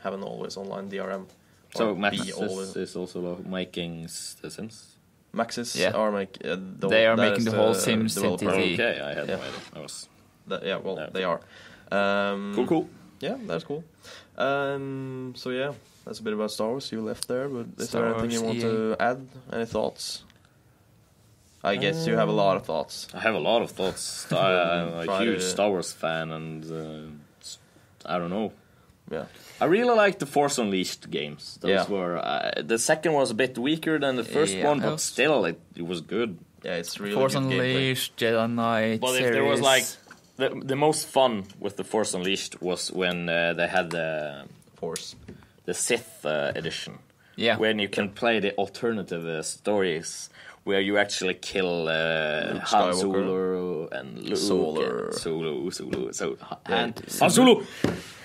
have an always online DRM. So Maxis is also making The Sims? Maxis are making... they are making the whole Sims entity. Okay, I had no idea. They are. Cool. Yeah, that's cool. So yeah, that's a bit about Star Wars. You left there, but is there anything you want to add? Any thoughts? I guess you have a lot of thoughts. I have a lot of thoughts. I'm a huge Star Wars fan, and I don't know. Yeah, I really like the Force Unleashed games. Those were the second was a bit weaker than the first one, but still it was good. Yeah, it's really Force good Unleashed, Jedi Knight. But series. if there was like the most fun with the Force Unleashed was when they had the Sith edition. Yeah, when you can play the alternative stories where you actually kill Han Solo and Luke and Solo. Han Solo!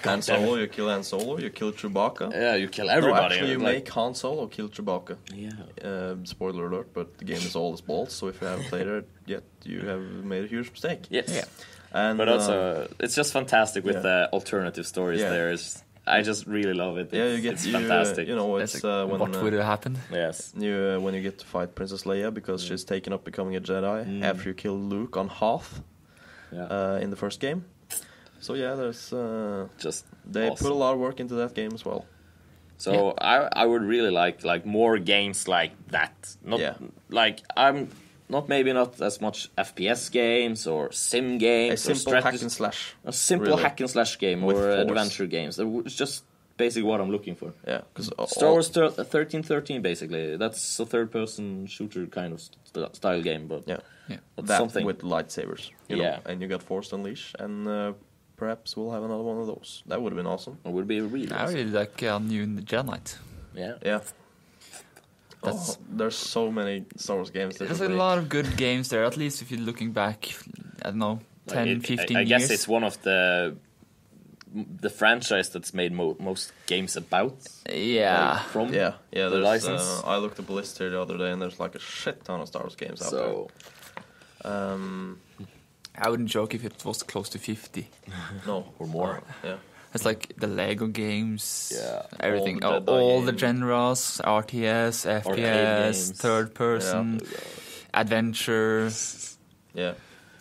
Han Solo, you kill Han Solo, you kill Chewbacca. Yeah, you kill everybody. No, actually, you make Han Solo kill Chewbacca. Yeah. Spoiler alert, but the game is all as balls, so if you haven't played it yet, you have made a huge mistake. Yes. Yeah. And, but also, it's just fantastic with the alternative stories there. I just really love it. It's fantastic. It's when what would have happened? Yes. When you get to fight Princess Leia because she's taken up becoming a Jedi after you kill Luke on Hoth in the first game. So yeah, there's they put a lot of work into that game as well. So I would really like more games like that. I'm not as much FPS games or sim games. A simple hack and slash. A simple hack and slash game or adventure games. It's just basically what I'm looking for. Yeah, because Star Wars 1313 basically. That's a third-person shooter kind of style game, but that something with lightsabers. You know, and you got Force Unleashed, and perhaps we'll have another one of those. That would have been awesome. It would be really awesome. I really like new Jedi Knight. Yeah. There's so many Star Wars games. There's a lot of good games there, at least if you're looking back, I don't know, 10, 15 years. I guess it's one of the franchise that's made most games about. Yeah. From the license. I looked at the list here the other day, and there's like a shit ton of Star Wars games out there. I wouldn't joke if it was close to 50. No. Or more. Yeah. It's like the Lego games, everything, all the genres, RTS, FPS, third person, adventure. Yeah,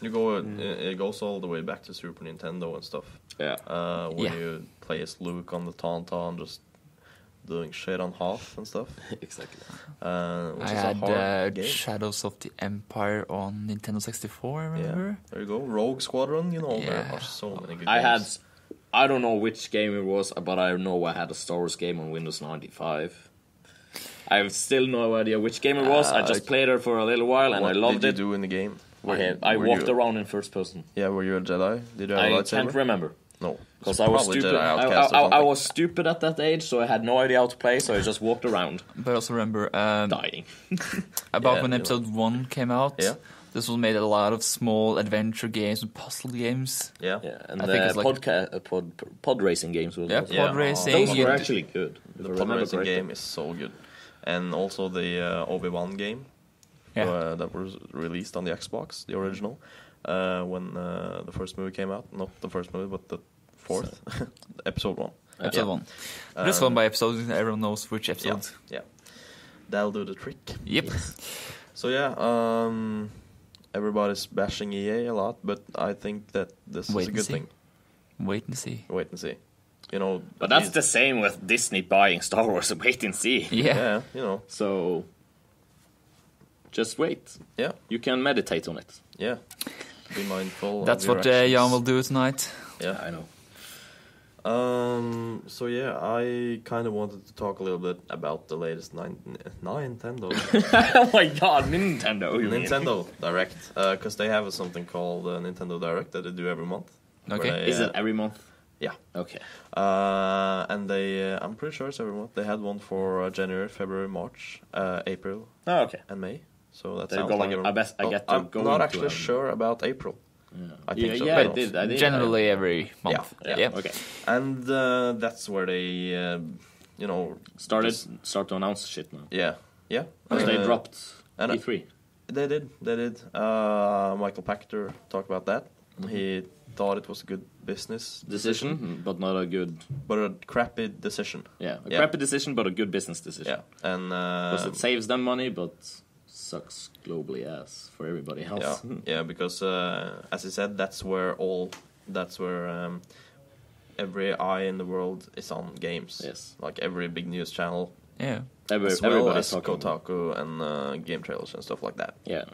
you go. It goes all the way back to Super Nintendo and stuff. Yeah. When you play as Luke on the Tauntaun, just doing shit on Hoth and stuff. Exactly. I had Shadows of the Empire on Nintendo 64. I remember. Yeah. There you go, Rogue Squadron. There are so many good games. I don't know which game it was, but I know I had a Star Wars game on Windows 95. I have still no idea which game it was. I just played it for a little while and I loved it. What did you do in the game? I walked around in first person. Yeah, were you a Jedi? Did you have a lightsaber? I can't remember. No, because I was stupid. I was stupid at that age, so I had no idea how to play. So I just walked around. But I also remember dying. About when episode 1 came out. Yeah. This was made a lot of small adventure games and puzzle games. Yeah. And I think it's pod racing games. Pod racing. Those were actually good. The pod racing game is so good, and also the Obi-Wan game. that was released on the Xbox, the original, when the first movie came out. Not the first movie, but the fourth, episode 1. Episode 1. Just one by episode, everyone knows which episode. Yeah. That'll do the trick. Yep. So yeah, everybody's bashing EA a lot, but I think that this is a good thing. Wait and see. Wait and see. You know, but that's the same with Disney buying Star Wars. Wait and see. Yeah, you know. So just wait. Yeah. You can meditate on it. Yeah. Be mindful. That's what Jan will do tonight. Yeah, I know. So yeah, I kind of wanted to talk a little bit about the latest Nintendo. Oh my God, Nintendo! Nintendo Direct, because they have something called Nintendo Direct that they do every month. Okay, is it every month? Yeah. Okay. And they, I'm pretty sure it's every month. They had one for January, February, March, April, and May. So that they're sounds going, like I'm not actually sure about April. I think so. I did. Generally every month. Yeah. Okay. And that's where they, start to announce shit now. Yeah. Because they dropped E3. They did. Michael Pachter talked about that. Mm-hmm. He thought it was a good business decision, but not a good... But a crappy decision. Yeah, crappy decision, but a good business decision. Yeah, and... because it saves them money, but sucks globally ass for everybody else. Yeah, because as I said, that's where every eye in the world is on games. Yes, like every big news channel. Yeah, everybody's talking Kotaku and game trailers and stuff like that. Yeah.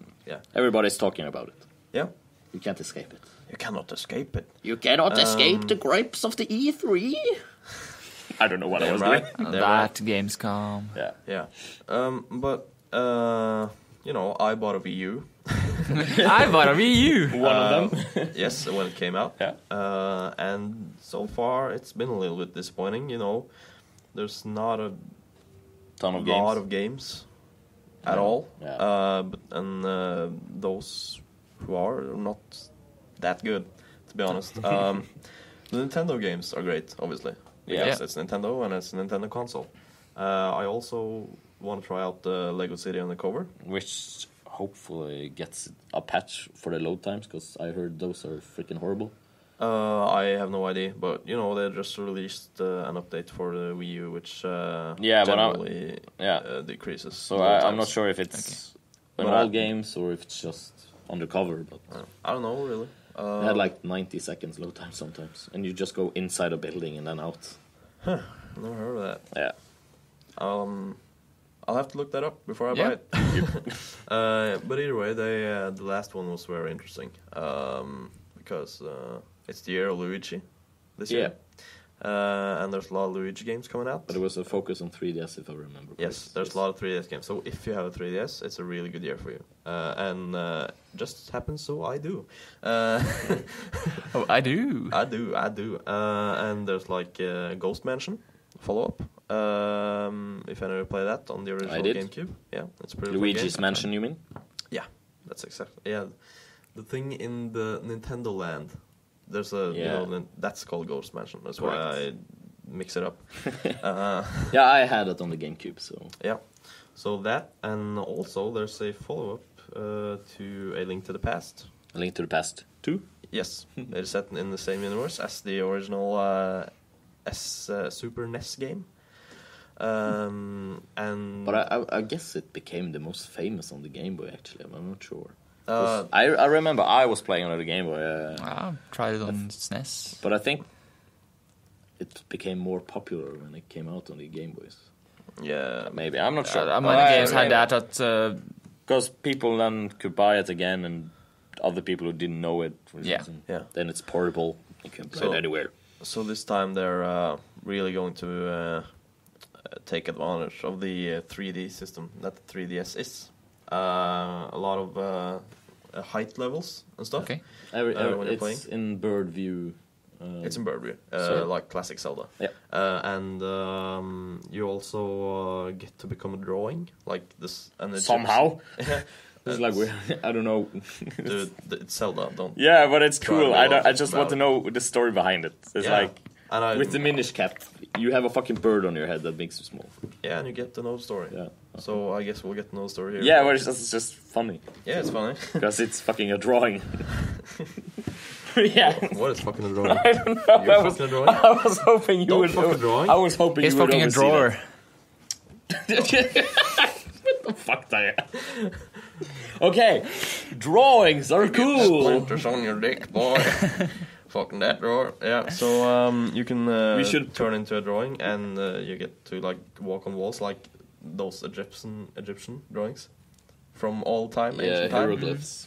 Everybody's talking about it. Yeah, you can't escape it. You cannot escape it. You cannot escape the gripes of the E3. I don't know what I was doing. That Gamescom. Yeah. But I bought a Wii U. I bought a Wii U. One of them. Yes, when it came out. Yeah. And so far, it's been a little bit disappointing. There's not a lot of games at all. Yeah. Those who are not that good, to be honest. The Nintendo games are great, obviously, because it's Nintendo and it's a Nintendo console. I also want to try out the Lego City Undercover, which hopefully gets a patch for the load times, because I heard those are freaking horrible. I have no idea, but they just released an update for the Wii U, which generally decreases. So I'm not sure if it's in all games or if it's just undercover. But I don't know really. It had like 90 seconds load time sometimes, and you just go inside a building and then out. Huh? Never heard of that. Yeah. I'll have to look that up before I buy it. But either way, the last one was very interesting because it's the year of Luigi this year. And there's a lot of Luigi games coming out. But it was a focus on 3DS, if I remember. Yes, there's a lot of 3DS games. So if you have a 3DS, it's a really good year for you. And just happens so I do. Oh, I do. And there's like Ghost Mansion follow-up. If any of you play that on the original GameCube. Yeah, it's pretty Luigi's Mansion, you mean? Yeah, that's exactly. Yeah, the thing in the Nintendo Land. There's that's called Ghost Mansion. That's why I mix it up. Yeah, I had it on the GameCube, so... Yeah, so that, and also there's a follow-up to A Link to the Past. A Link to the Past 2? Yes, they're set in the same universe as the original Super NES game. But I guess it became the most famous on the Game Boy, actually. I'm not sure. I remember I was playing on the Game Boy. I tried it on SNES. But I think it became more popular when it came out on the Game Boys. Yeah, maybe. I'm not sure. Many games had that. Because people then could buy it again, and other people who didn't know it. Then it's portable. You can play it anywhere. So this time they're really going to take advantage of the 3D system that the 3DS is. A lot of height levels and stuff. Okay. It's in bird view. It's in bird view, like classic Zelda. Yeah. And you also get to become a drawing like this. And somehow. It's like I don't know. Dude, it's Zelda. Don't. Yeah, but it's cool. I just want to know the story behind it. It's like And with the Minish cap, you have a fucking bird on your head that makes you small. Yeah, and you get to know the story. Yeah. So I guess we'll get to know the story here. Yeah, well, it's just funny. Yeah, it's funny. Because it's fucking a drawing. Yeah. What is fucking a drawing? I don't know. You're fucking a drawing? I was hoping you would. fucking drawing. I was hoping He's you would fucking a oversee drawer. that. What the fuck, Diane? Okay, drawings are cool. Splinters on your dick, boy. Fucking that drawer. Yeah. So you can We should turn into a drawing, and you get to like walk on walls like those Egyptian drawings from all time. Yeah, ancient time. hieroglyphs.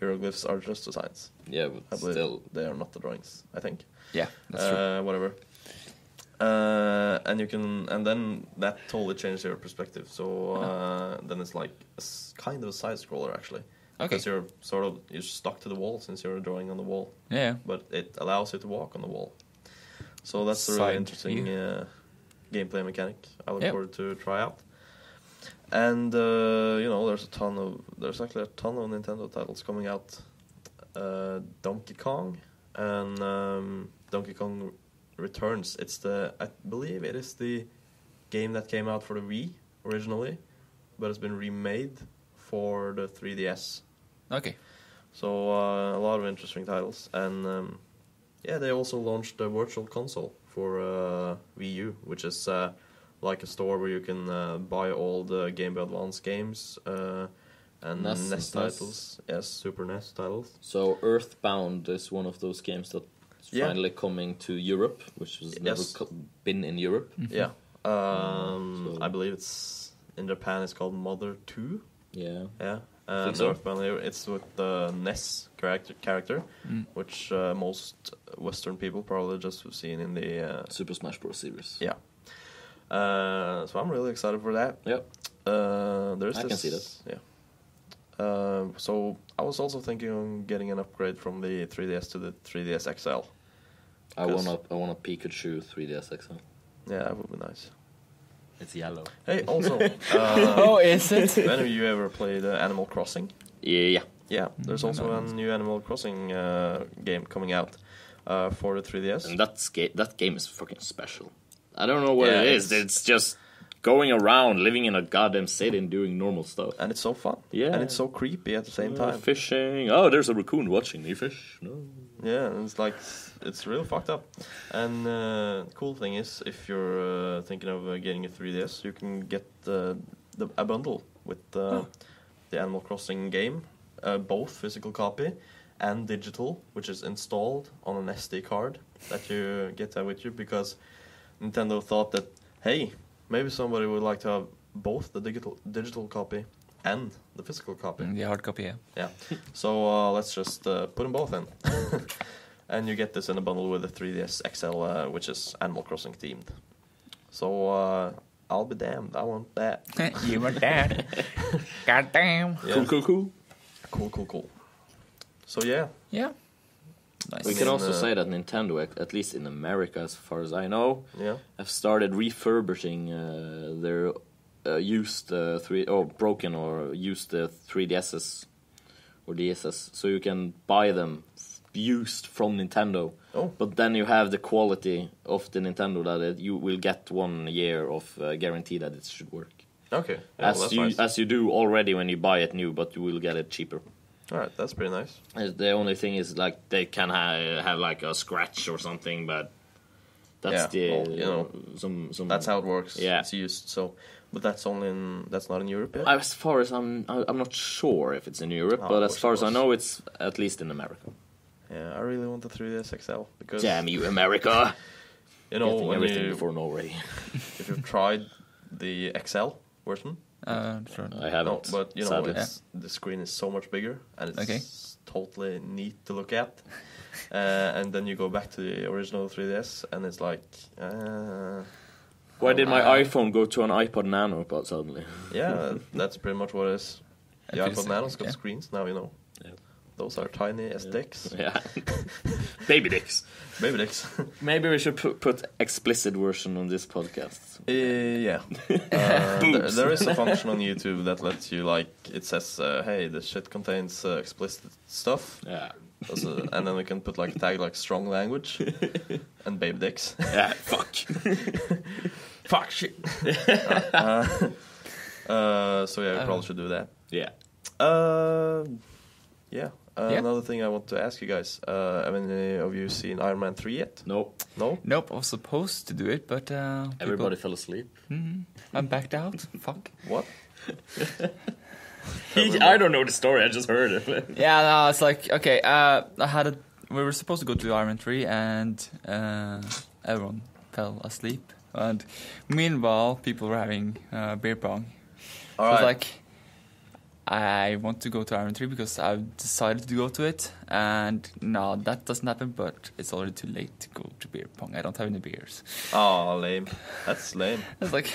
Hieroglyphs are just the signs. Yeah, I but believe still. they are not the drawings. I think. Yeah, that's true. Whatever. And you can, and then that totally changes your perspective. So then it's like kind of a side scroller actually. Okay. Because you're stuck to the wall since you're drawing on the wall. Yeah. But it allows you to walk on the wall. So that's a really Side interesting gameplay mechanic. I look Yep. forward to try out. And there's actually a ton of Nintendo titles coming out. Donkey Kong and Donkey Kong Returns. I believe it is the game that came out for the Wii originally, but it's been remade for the 3DS. Okay. So a lot of interesting titles, and they also launched a virtual console for Wii U, which is like a store where you can buy all the Game Boy Advance games and NES NES and titles. Yes, Super NES titles. So Earthbound is one of those games that's finally coming to Europe, which has never been in Europe. Yeah. So- I believe it's in Japan. It's called Mother 2. Yeah. Yeah. Think And so? Earthbound, it's with the NES character, which most Western people probably just have seen in the Super Smash Bros. Series. yeah. So I'm really excited for that. Yep. I can see that. Yeah. So I was also thinking of getting an upgrade from the 3DS to the 3DS XL. I want a Pikachu 3DS XL. Yeah, that would be nice. It's yellow. Hey, also, Oh, is it? have any of you ever played Animal Crossing? Yeah. Yeah, there's also a new Animal Crossing game coming out for the 3DS. And that game is fucking special. I don't know what Yeah, it is. It's just going around, living in a goddamn city and doing normal stuff. And it's so fun. Yeah. And it's so creepy at the same time. Fishing. Oh, there's a raccoon watching me fish. No. Yeah, and it's like, it's really fucked up. And the cool thing is, if you're thinking of getting a 3DS, you can get a bundle with the Animal Crossing game, both physical copy and digital, which is installed on an SD card that you get that with you, because Nintendo thought that, hey, maybe somebody would like to have both the digital copy and the physical copy. The hard copy, yeah. Yeah. So let's just put them both in. And you get this in a bundle with the 3DS XL, which is Animal Crossing themed. So I'll be damned. I want that. You want that? God damn. Yeah. Cool. Cool. So yeah. Yeah. Nice. We can also say that Nintendo, at least in America, as far as I know, Yeah. have started refurbishing their used broken or used 3DSs or DSs, so you can buy them used from Nintendo. Oh. But then you have the quality of the Nintendo that you will get 1 year of guarantee that it should work. Okay. Yeah, that's nice. As you do already when you buy it new, but you will get it cheaper. All right, that's pretty nice. The only thing is like they can have like a scratch or something, but that's some. That's how it works. Yeah. It's used. So, but that's not in Europe yet. As far as I'm not sure if it's in Europe, but as far as I know, it's at least in America. Yeah, I really want the 3DS XL because Damn you, America! when everything before Norway. if you've tried the XL version. Sure. I haven't. No, but sadly. the screen is so much bigger and it's Okay. totally neat to look at. And then you go back to the original 3DS and it's like, Why did my iPhone go to an iPod Nano suddenly? yeah, that's pretty much what it is. The It feels iPod Nano's got yeah. screens now, Yeah. Those are tiny as dicks. Yeah, baby dicks. Baby dicks. Maybe we should put explicit version on this podcast. Yeah. There is a function on YouTube that lets you, like, it says, hey, this shit contains explicit stuff. Yeah. And then we can put like a tag like strong language and baby dicks. Yeah, fuck. Fuck shit. So yeah, we probably should do that. Yeah. Yeah. Another thing I want to ask you guys: have any of you seen Iron Man 3 yet? No. No. Nope, I was supposed to do it, but Everybody fell asleep. I'm backed out. Fuck. What? I don't know the story. I just heard it. Yeah, no, it's like okay. We were supposed to go to Iron Man 3, and everyone fell asleep. And meanwhile, people were having beer pong. All So right. it's like, I want to go to Iron Man 3 because I've decided to go to it, and no, that doesn't happen. But it's already too late to go to beer pong. I don't have any beers. Oh, lame. That's lame. It's like,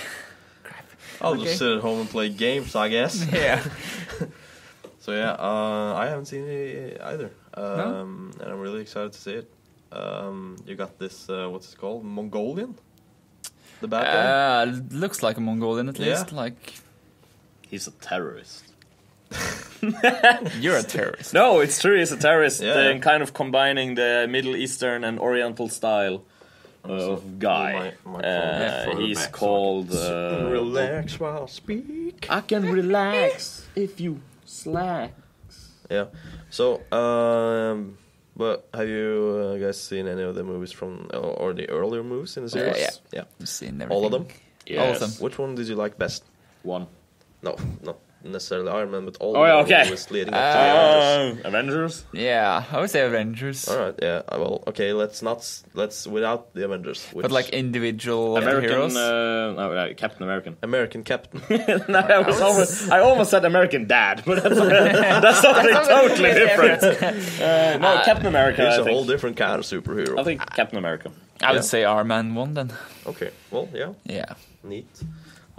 crap. I'll just sit at home and play games, I guess. Yeah. So yeah, I haven't seen it either, and I'm really excited to see it. You got this, what's it called? Mongolian? The bad guy? Looks like a Mongolian at least. Yeah. Like, He's a terrorist. you're a terrorist. No, it's true. He's a terrorist. Yeah. Kind of combining the Middle Eastern and Oriental style of guy. He's called. Relax while I speak. I can relax if you slack. Yeah. So, but have you guys seen any of the movies from, or the earlier movies in the series? Yeah. I've seen everything. All of them? Yes. All of them. Which one did you like best? One. No, not necessarily Iron Man, but all Oh, yeah, of the okay. movies leading up to the Avengers. Avengers? Yeah, I would say Avengers. All right, yeah. Well, okay. Let's without the Avengers. But like individual American, heroes. Captain American. American Captain. No, I almost said American Dad, but that's something totally different. No, Captain America. He's I a think. whole different kind of superhero. I think Captain America. I would Yeah. say Iron Man 1 then. Okay. Well, yeah. Yeah. Neat.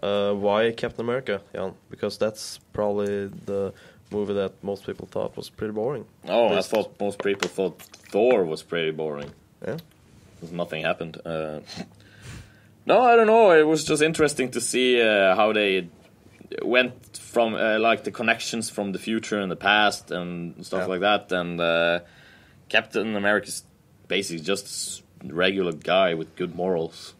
Why Captain America? Yeah, because that's probably the movie that most people thought was pretty boring. Oh, I Least- thought most people thought Thor was pretty boring. Yeah. Because nothing happened. No, I don't know. It was just interesting to see how they went from like the connections from the future and the past and stuff Yeah. like that. And Captain America's basically just a regular guy with good morals.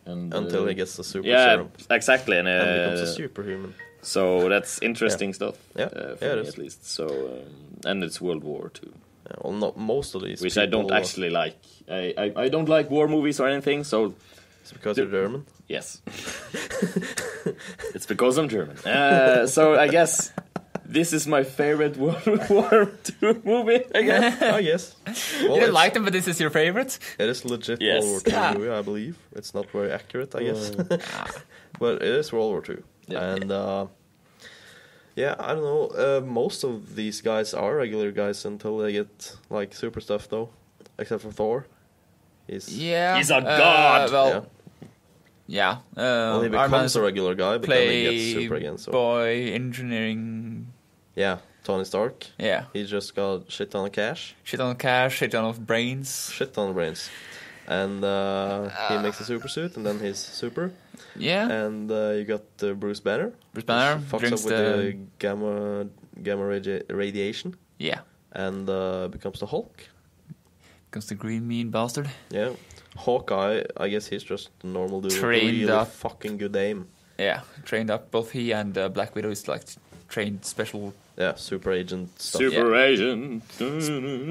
And Until he gets the super yeah, serum exactly, and and becomes a superhuman. so that's interesting stuff. Yeah. For Yeah, it me is. at least. So and it's World War II. Yeah, well, not most of these. Which I don't people- actually like. I don't like war movies or anything, so It's because you're German. yes. It's because I'm German. So I guess this is my favorite World War II movie, I guess. I guess. You Well, didn't like them, but this is your favorite? it is legit Yes. World War II movie, I believe. It's not very accurate, I guess. But it is World War II. Yeah. And, yeah, I don't know. Most of these guys are regular guys until they get, like, super stuff, though. Except for Thor. Yeah. He's a god! Well, yeah. Well, he Iron Man becomes a regular guy, but then he gets super again. So boy engineering. yeah, Tony Stark. Yeah. He just got shit ton of cash, Shit on cash, shit on of brains. shit ton of brains, and he makes a super suit, and then he's super. Yeah. And you got Bruce Banner. Bruce Banner which fucks drinks up with the gamma radiation, Yeah. and becomes the Hulk. Comes the green mean bastard. Yeah, Hawkeye. I guess he's just a normal dude. with Trained really up. fucking good aim. Yeah. Trained up. Both he and Black Widow is like trained special Yeah, super agent stuff. Super Agent.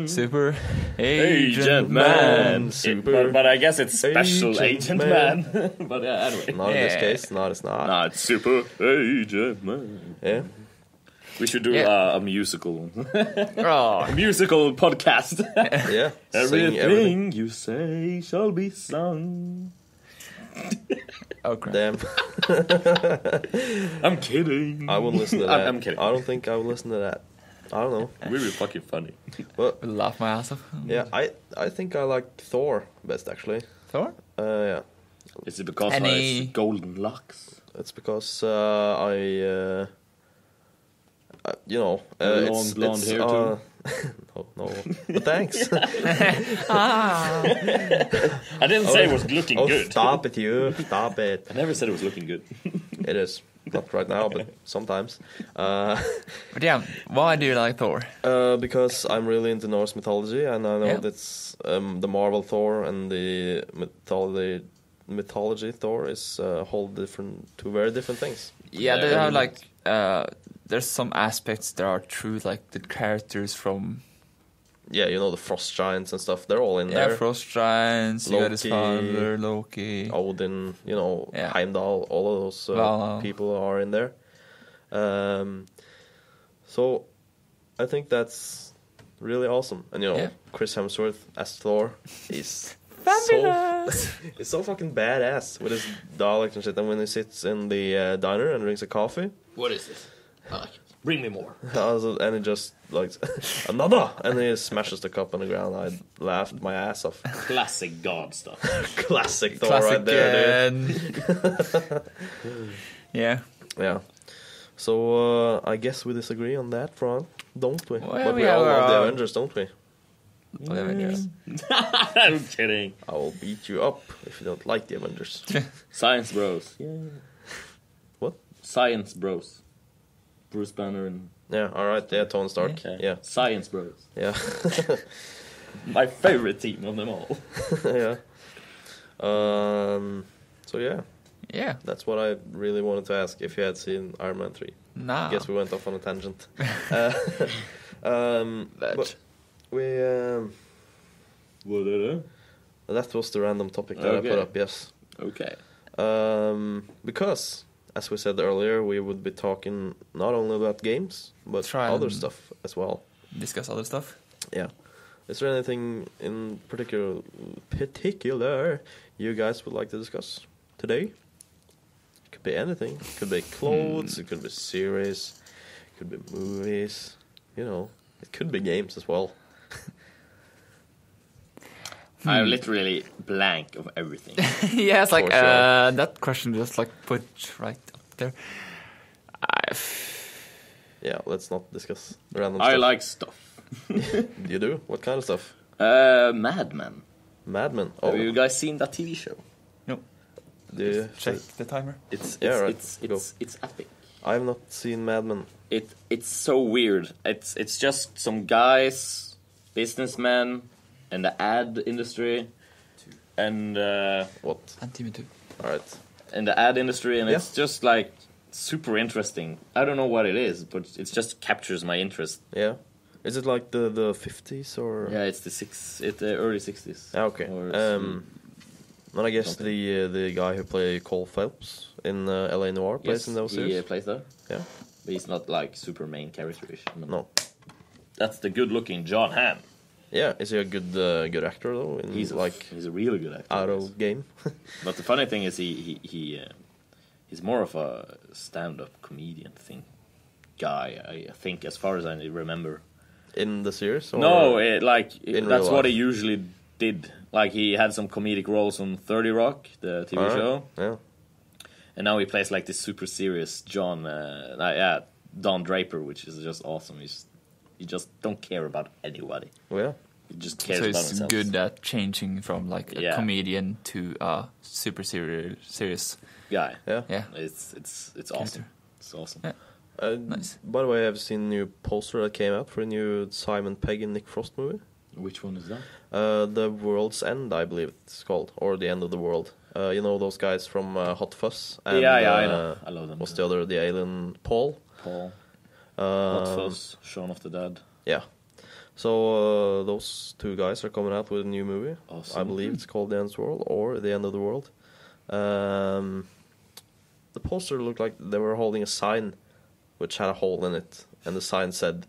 super Agent Man. Super But I guess it's Special Agent Agent Man. But anyway. Not in this Yeah. case. Not it's not. Nah, it's Super Agent Man. Yeah. We should do Yeah. a musical. Oh. musical podcast. Yeah. Sing everything. Everything you say shall be sung. Oh crap. Damn. I'm kidding. I wouldn't listen to that. I'm kidding. I don't think I would listen to that. I don't know. Really fucking funny. But Will laugh my ass off. yeah, I think I like Thor best actually. Thor? Yeah. Is it because Any- it's golden locks? It's because you know, Long blonde hair too? no, but thanks. I didn't say it was looking Oh, good. stop it, you! Stop it! I never said it was looking good. It is. Not right now, but sometimes. But yeah, why do you like Thor? Because I'm really into Norse mythology, and I know Yeah. that's the Marvel Thor and the mythology Thor is two very different things. Yeah, they have like there's some aspects that are true, like the characters from Yeah, you know, the frost giants and stuff. They're all in yeah, there. Frost Giants, you got his Loki. father, Loki. Odin, you know, Yeah. Heimdall, all of those Wow. people are in there. So I think that's really awesome. And, you know, Yeah. Chris Hemsworth as Thor, he's Fabulous. he's so fucking badass with his Daleks and shit. And when he sits in the diner and drinks a coffee, What is this? I like it. Bring me more. and he just like another, and he smashes the cup on the ground. I laughed my ass off. Classic God stuff. Classic Thor Classic right there, dude. Yeah. Yeah. So I guess we disagree on that front, don't we? Well, but we yeah, all love the we're, Avengers, don't we? Avengers. I'm kidding. I will beat you up if you don't like the Avengers. Science bros. Yeah. What? Science bros. Bruce Banner and Yeah, alright, yeah, Tony Stark. okay. Yeah. Science bros. Yeah. My favorite team of them all. Yeah. So yeah, Yeah. that's what I really wanted to ask if you had seen Iron Man 3. Nah. I guess we went off on a tangent. But we that was the random topic that I put Okay. up, yes. Okay. Because, as we said earlier, we would be talking not only about games, but Try other and- stuff as well. Discuss other stuff. Yeah. Is there anything in particular you guys would like to discuss today? It could be anything. It could be clothes, it could be series, it could be movies, you know. It could be games as well. I'm literally blank of everything. Yeah, it's like For sure. that question just like put right up there. Yeah, let's not discuss random I stuff. like stuff. You do? What kind of stuff? Mad Men. Mad Men. Oh, Have you guys seen that TV show? No. do you Check the timer. It's Yeah, right. it's epic. I've not seen Mad Men. It's so weird. It's just some guys, businessmen, in the ad industry, and What? And Team 2. Alright. in the ad industry, and Yeah. it's just like super interesting. I don't know what it is, but it just captures my interest. Yeah. Is it like the 50s or? Yeah, it's the early 60s. Ah, okay. Or And I guess something. the guy who played Cole Phelps in LA Noire plays in those he series. plays there, Yeah. but he's not like super main character-ish. No. That's the good-looking John Hamm. Yeah. Is he a good actor though? In, He's he's a really good actor. out yes. of game. But the funny thing is, he's more of a stand-up comedian guy. I think, as far as I remember. In the series? Or No, in that's real what life? he usually did. Like, he had some comedic roles on 30 Rock, the TV Alright. show, Yeah. and now he plays like this super serious Don Draper, which is just awesome. He just don't care about anybody. Well, yeah. He just cares So about it's himself. good at changing from like a Yeah. comedian to a super serious. guy. Yeah. Yeah. It's awesome. Character. It's awesome. Yeah. Nice. By the way, I've seen a new poster that came out for a new Simon Pegg and Nick Frost movie. Which one is that? The World's End, I believe it's called, or The End of the World. You know those guys from Hot Fuzz? And, Yeah, I know. I love them. What's the other? The alien Paul? Paul. Hot Uh, Fuzz, Shaun of the Dead. Yeah. So those two guys are coming out with a new movie. Awesome. I believe it's called The End of the World or The End of the World. The poster looked like they were holding a sign which had a hole in it, and the sign said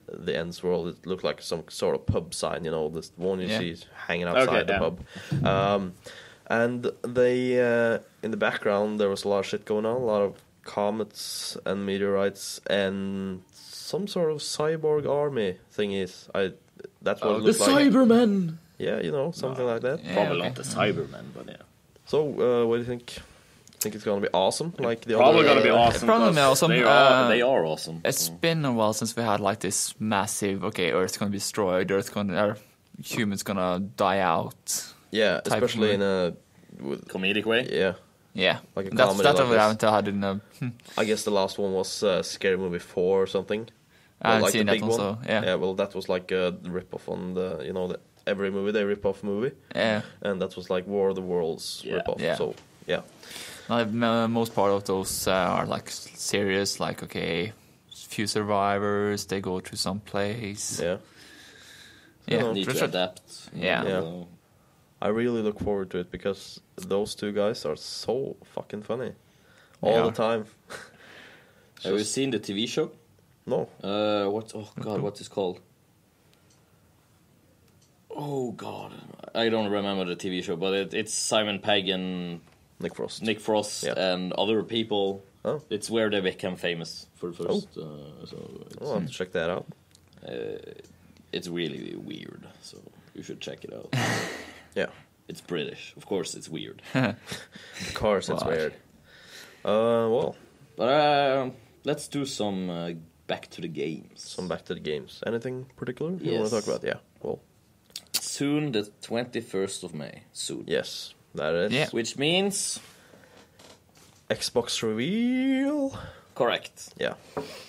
The End's World. It looked like some sort of pub sign, you know, this one you Yeah. see hanging outside the yeah. pub. And they, in the background, there was a lot of shit going on, a lot of comets and meteorites and some sort of cyborg army thingies. That's what it The looked like. Cybermen! Yeah, you know, something like that. Yeah, Probably okay. not the Cybermen, but yeah. So, what do you think? Think it's gonna be awesome, like the Probably other? gonna be awesome. Probably 'cause awesome. They are awesome. It's been a while since we had like this massive. Okay, Earth's gonna be destroyed. Humans gonna die out. Yeah, type of especially movie. in a with Comedic way. yeah, Yeah, Like a that's comedy what like I this. haven't had in a... I guess the last one was Scary Movie 4 or something. I haven't like seen the that big also, one. yeah. Yeah, well, that was like a rip-off on the, you know, every movie they rip off a movie. Yeah. And that was like War of the Worlds rip-off. Yeah. So, yeah. Most part of those are like serious, like, okay, few survivors, they go to some place. Yeah. Yeah. Need to adapt. Yeah. Yeah. I really look forward to it because those two guys are so fucking funny. All the time. Have you seen the TV show? No. What is called? Oh God, I don't remember the TV show, but it's Simon Pegg and Nick Frost. and other people. Oh. It's where they became famous for the first. I'll have to check that out. It's really weird, so you should check it out. Yeah. It's British, of course. It's weird. Of course, it's weird. Well. But let's do some back to the games. Some back to the games. Anything particular you Yes. want to talk about? Yeah. Well. Soon, the 21st of May. Soon. Yes, that is. Yeah. Which means Xbox reveal. correct. Yeah.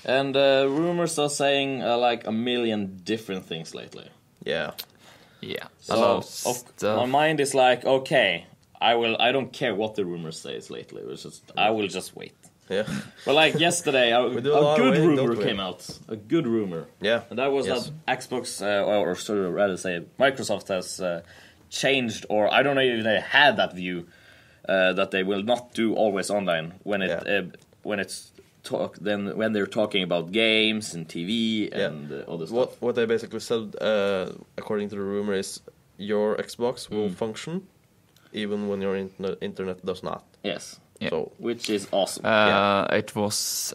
And rumors are saying like a million different things lately. Yeah. Yeah. So my mind is like, okay, I don't care what the rumors says lately. I will just wait. Yeah. But like yesterday, a do a lot of good waiting, rumor don't we? came out. A good rumor. Yeah. And that was Yes. that Xbox, or sort of rather say, Microsoft has changed, or I don't know if they had that view that they will not do always online when when they're talking about games and TV and other stuff. What they basically said, according to the rumor, is your Xbox will function even when your internet does not. Yes. Yeah. So Which is awesome. It was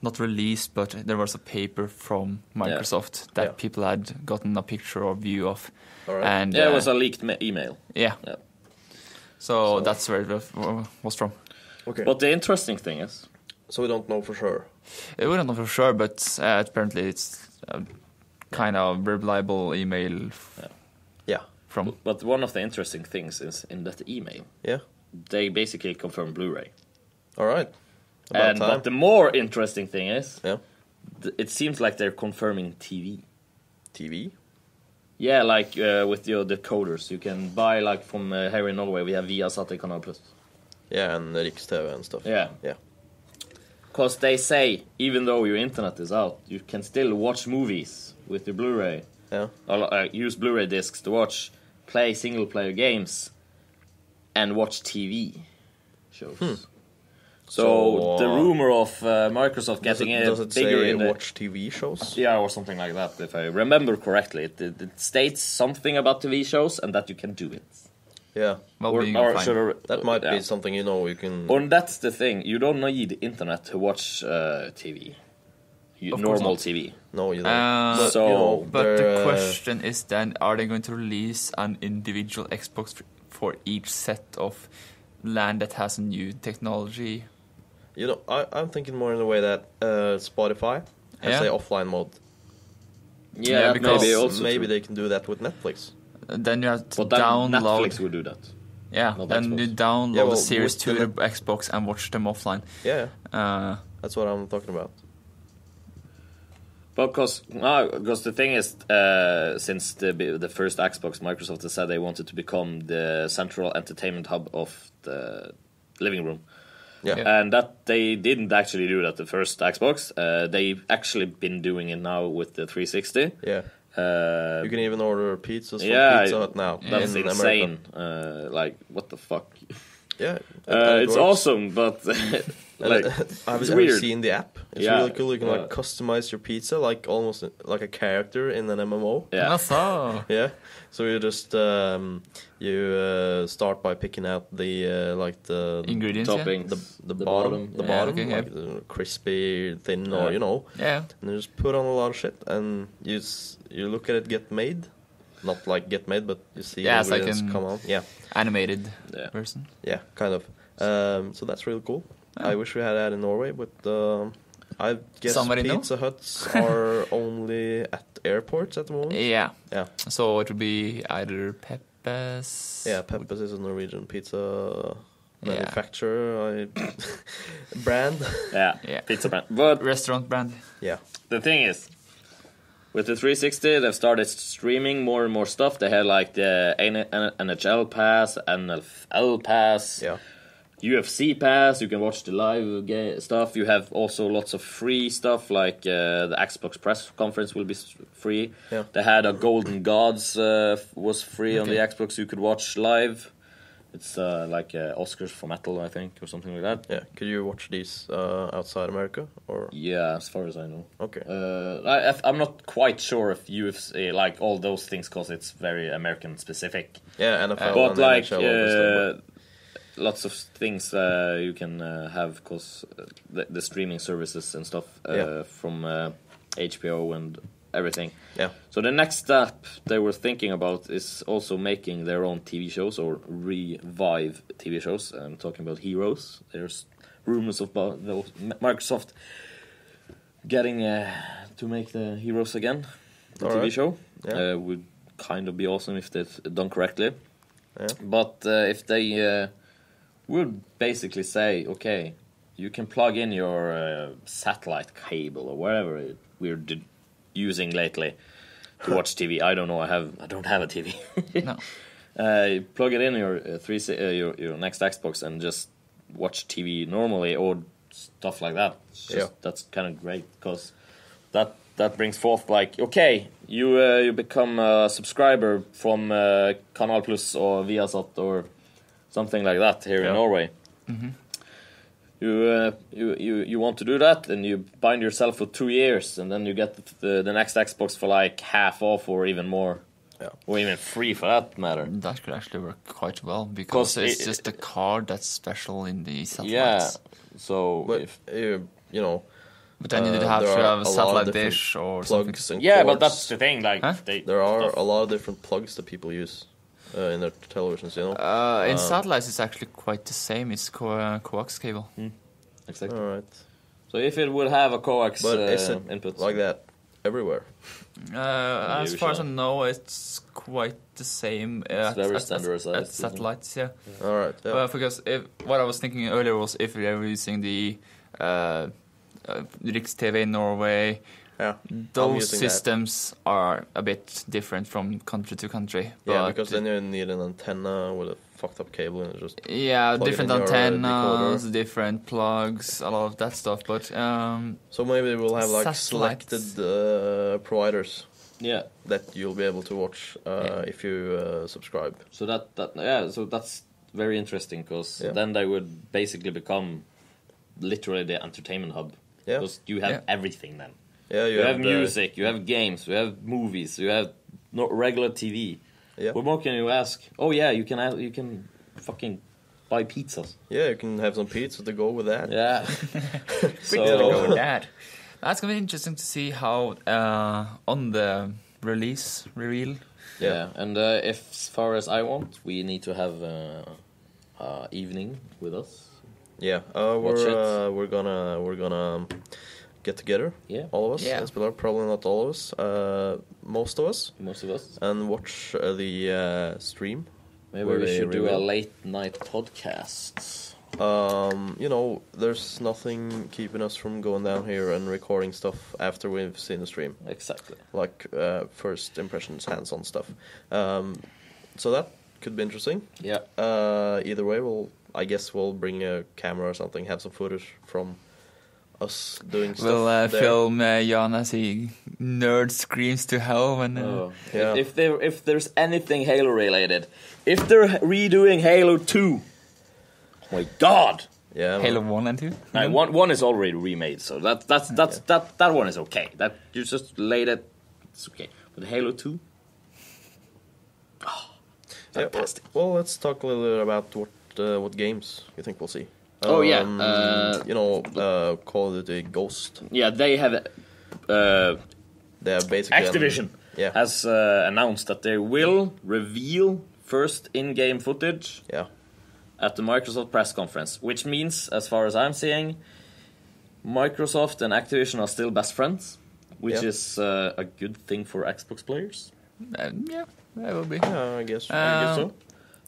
not released, but there was a paper from Microsoft that people had gotten a picture or view of. All right. And it was a leaked email. Yeah. Yeah. So that's where it was from. Okay. But the interesting thing is, So we don't know for sure. We don't know for sure, but apparently it's kind of reliable email Yeah. from. but one of the interesting things is in that email, Yeah. they basically confirm Blu-ray. All right. About time. But the more interesting thing is, Yeah. it seems like they're confirming TV. TV. Yeah, like with your decoders, you can buy like from here in Norway. We have Viasat Canal Plus. Yeah, and Riks-TV and stuff. Yeah. Yeah. Because they say even though your internet is out, you can still watch movies with your Blu-ray. Yeah. Or use Blu-ray discs to play single-player games, and watch TV shows. So the rumor of Microsoft getting does it bigger say in the watch TV shows? yeah, or something like that. If I remember correctly, it states something about TV shows and that you can do it. Yeah. Well, Or, being or fine. should I- That might yeah. be something you can. Or that's the thing. You don't need internet to watch TV. Of course Normal not. TV. No, you don't. But, So- But the they're, question is then, are they going to release an individual Xbox for each set of land that has a new technology? I'm thinking more in the way that Spotify has Yeah. a offline mode. Yeah, because maybe also maybe true. they can do that with Netflix. Then you have to But then download. Netflix would do that. Yeah, not then Xbox. you download Yeah, well, the Series with 2 the to the Xbox and watch them offline. Yeah, Uh, that's what I'm talking about. Because the thing is, since the first Xbox, Microsoft has said they wanted to become the central entertainment hub of the living room. Yeah. And that they didn't actually do that the first Xbox. They've actually been doing it now with the 360. Yeah. You can even order pizzas from yeah, Pizza Hut now. That's in insane. America. Like, what the fuck? Yeah. It's works. awesome, but like, have it's you weird. seen the app? It's Yeah, really cool. You can yeah. like customize your pizza like almost like a character in an MMO. Yeah. so. Yeah. So you just start by picking out the like the Ingredients, yeah. Toppings. the bottom, the Yeah, bottom, okay, like crispy, thin, or Yeah. and you just put on a lot of shit, and you look at it get made, not like get made, but you see Yeah, the it's like ingredients come on. Yeah, Animated Yeah. version. yeah, kind of. So that's really cool. I wish we had that in Norway, but I guess Somebody know? Pizza Huts are only at airports at the moment. Yeah. Yeah. So it would be either Peppes. Yeah, Peppes is a Norwegian pizza manufacturer, brand. Yeah, pizza brand. But Restaurant brand. Yeah. the thing is, with the 360, they've started streaming more and more stuff. They had like the NHL Pass, NFL Pass, UFC Pass. You can watch the live stuff. You have also lots of free stuff, like the Xbox press conference will be free. Yeah. They had a Golden Gods was free on the Xbox. You could watch live. It's like Oscars for metal, I think, or something like that. Yeah. Could you watch these outside America, or? Yeah, as far as I know. Okay. I'm not quite sure if UFC, like all those things, because it's very American specific. Yeah, NFL but and like NHL, obviously, lots of things you can have, because the streaming services and stuff from HBO and everything. Yeah. So the next step they were thinking about is also making their own TV shows, or revive TV shows. I'm talking about Heroes. There's rumors about Microsoft getting to make the Heroes again, the TV show. Yeah. Would kind of be awesome if it's done correctly. Yeah. But if they would basically say, okay, you can plug in your satellite cable or whatever we're using lately to watch TV. I don't know. I don't have a TV. No. You plug it in your your next Xbox and just watch TV normally, or stuff like that. That's kind of great, because that brings forth, like, okay, you become a subscriber from Canal Plus or Viasat or something like that here in Norway. Mm-hmm. You want to do that, and you bind yourself for 2 years, and then you get the next Xbox for like half off or even more, or even free for that matter. That could actually work quite well, because it's just the card that's special in the satellites. Yeah, so but you know. But then you have to have a satellite dish or something. Yeah, but that's the thing. Like, there are a lot of different plugs that people use in their televisions, you know. In satellites, it's actually quite the same. It's coax cable. Exactly. All right. So if it would have a coax but is it input like that everywhere? As far as I know, it's quite the same. It's very standardized at satellites, yeah. All right. Yeah. Well, because what I was thinking earlier was if we were using the Riks TV in Norway, those systems are a bit different from country to country. Yeah, because then you need an antenna with a fucked up cable and just different antennas, different plugs, a lot of that stuff. But so maybe we'll have like selected providers. Yeah, that you'll be able to watch if you subscribe. So so that's very interesting, because then they would basically become literally the entertainment hub. Yeah, because you have everything then. Yeah, you have music, you have games, you have movies, you have regular TV. Yeah. What more can you ask? Oh yeah, you can fucking buy pizzas. Yeah, you can have some pizza to go with that. Yeah. So to go with that. That's gonna be interesting to see how on the reveal. Yeah, and if, as far as I want, we need to have evening with us. Yeah, we're gonna get together. Yeah, all of us. Yeah, probably not all of us. Most of us. Most of us. And watch the stream. Maybe we should do a late night podcast. You know, there's nothing keeping us from going down here and recording stuff after we've seen the stream. Exactly. Like first impressions, hands-on stuff. So that could be interesting. Yeah. Either way, I guess we'll bring a camera or something, have some footage from us doing stuff. We'll film Jan as he nerd screams to hell when. If there's anything Halo related, if they're redoing Halo 2. Oh my God! Yeah, Halo 1 and 2. No, one is already remade, so that one is okay. That you just laid it, it's okay. But Halo 2, fantastic. Well, let's talk a little bit about what games you think we'll see. You know, Call of Duty Ghost. Yeah, they have. They have basically Activision has announced that they will reveal first in-game footage. Yeah. At the Microsoft press conference, which means, as far as I'm seeing, Microsoft and Activision are still best friends, which is a good thing for Xbox players. That will be. Yeah, I guess. I guess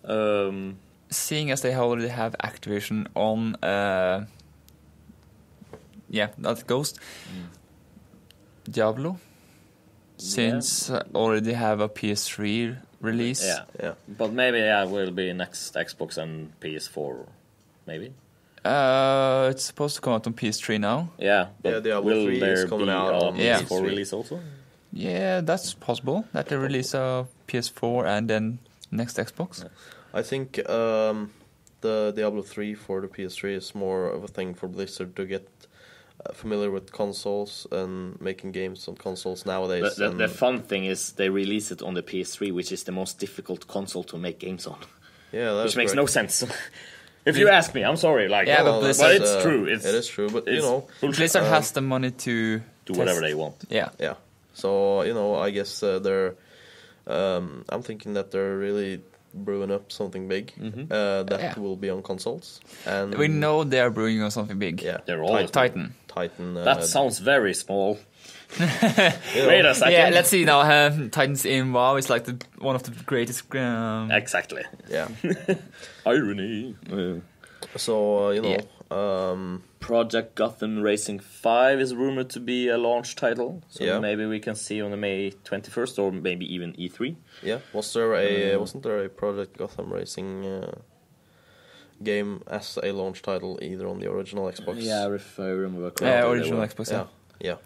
so. Seeing as they already have Activision on, that Ghost, Diablo, since already have a PS3 release. Yeah. But maybe will be next Xbox and PS4, maybe. It's supposed to come out on PS3 now. Yeah, but Diablo will 3 there is coming be out a on PS4 PS3 release also? Yeah, that's possible that they release a PS4 and then next Xbox. Yeah. I think the Diablo 3 for the PS3 is more of a thing for Blizzard to get familiar with consoles and making games on consoles nowadays. The fun thing is they release it on the PS3, which is the most difficult console to make games on. Yeah, that's which makes correct. no sense. If you ask me, I'm sorry. Like, Yeah, but Blizzard, it's true. It is true, but you know, Blizzard has the money to do whatever they want. Yeah. Yeah. So you know, I guess they're. I'm thinking that they're really brewing up something big that will be on consoles. And we know they are brewing on something big. Yeah, They're all Titan. That sounds very small. You know, Wait a second. Yeah, let's see now. Titan's in WoW is like one of the greatest. Exactly. Yeah. Irony. So you know, Project Gotham Racing 5 is rumored to be a launch title, so maybe we can see on the May 21st or maybe even E3. Yeah, wasn't there a Project Gotham Racing game as a launch title either on the original Xbox? Yeah, if I remember correctly. Original Xbox. Yeah.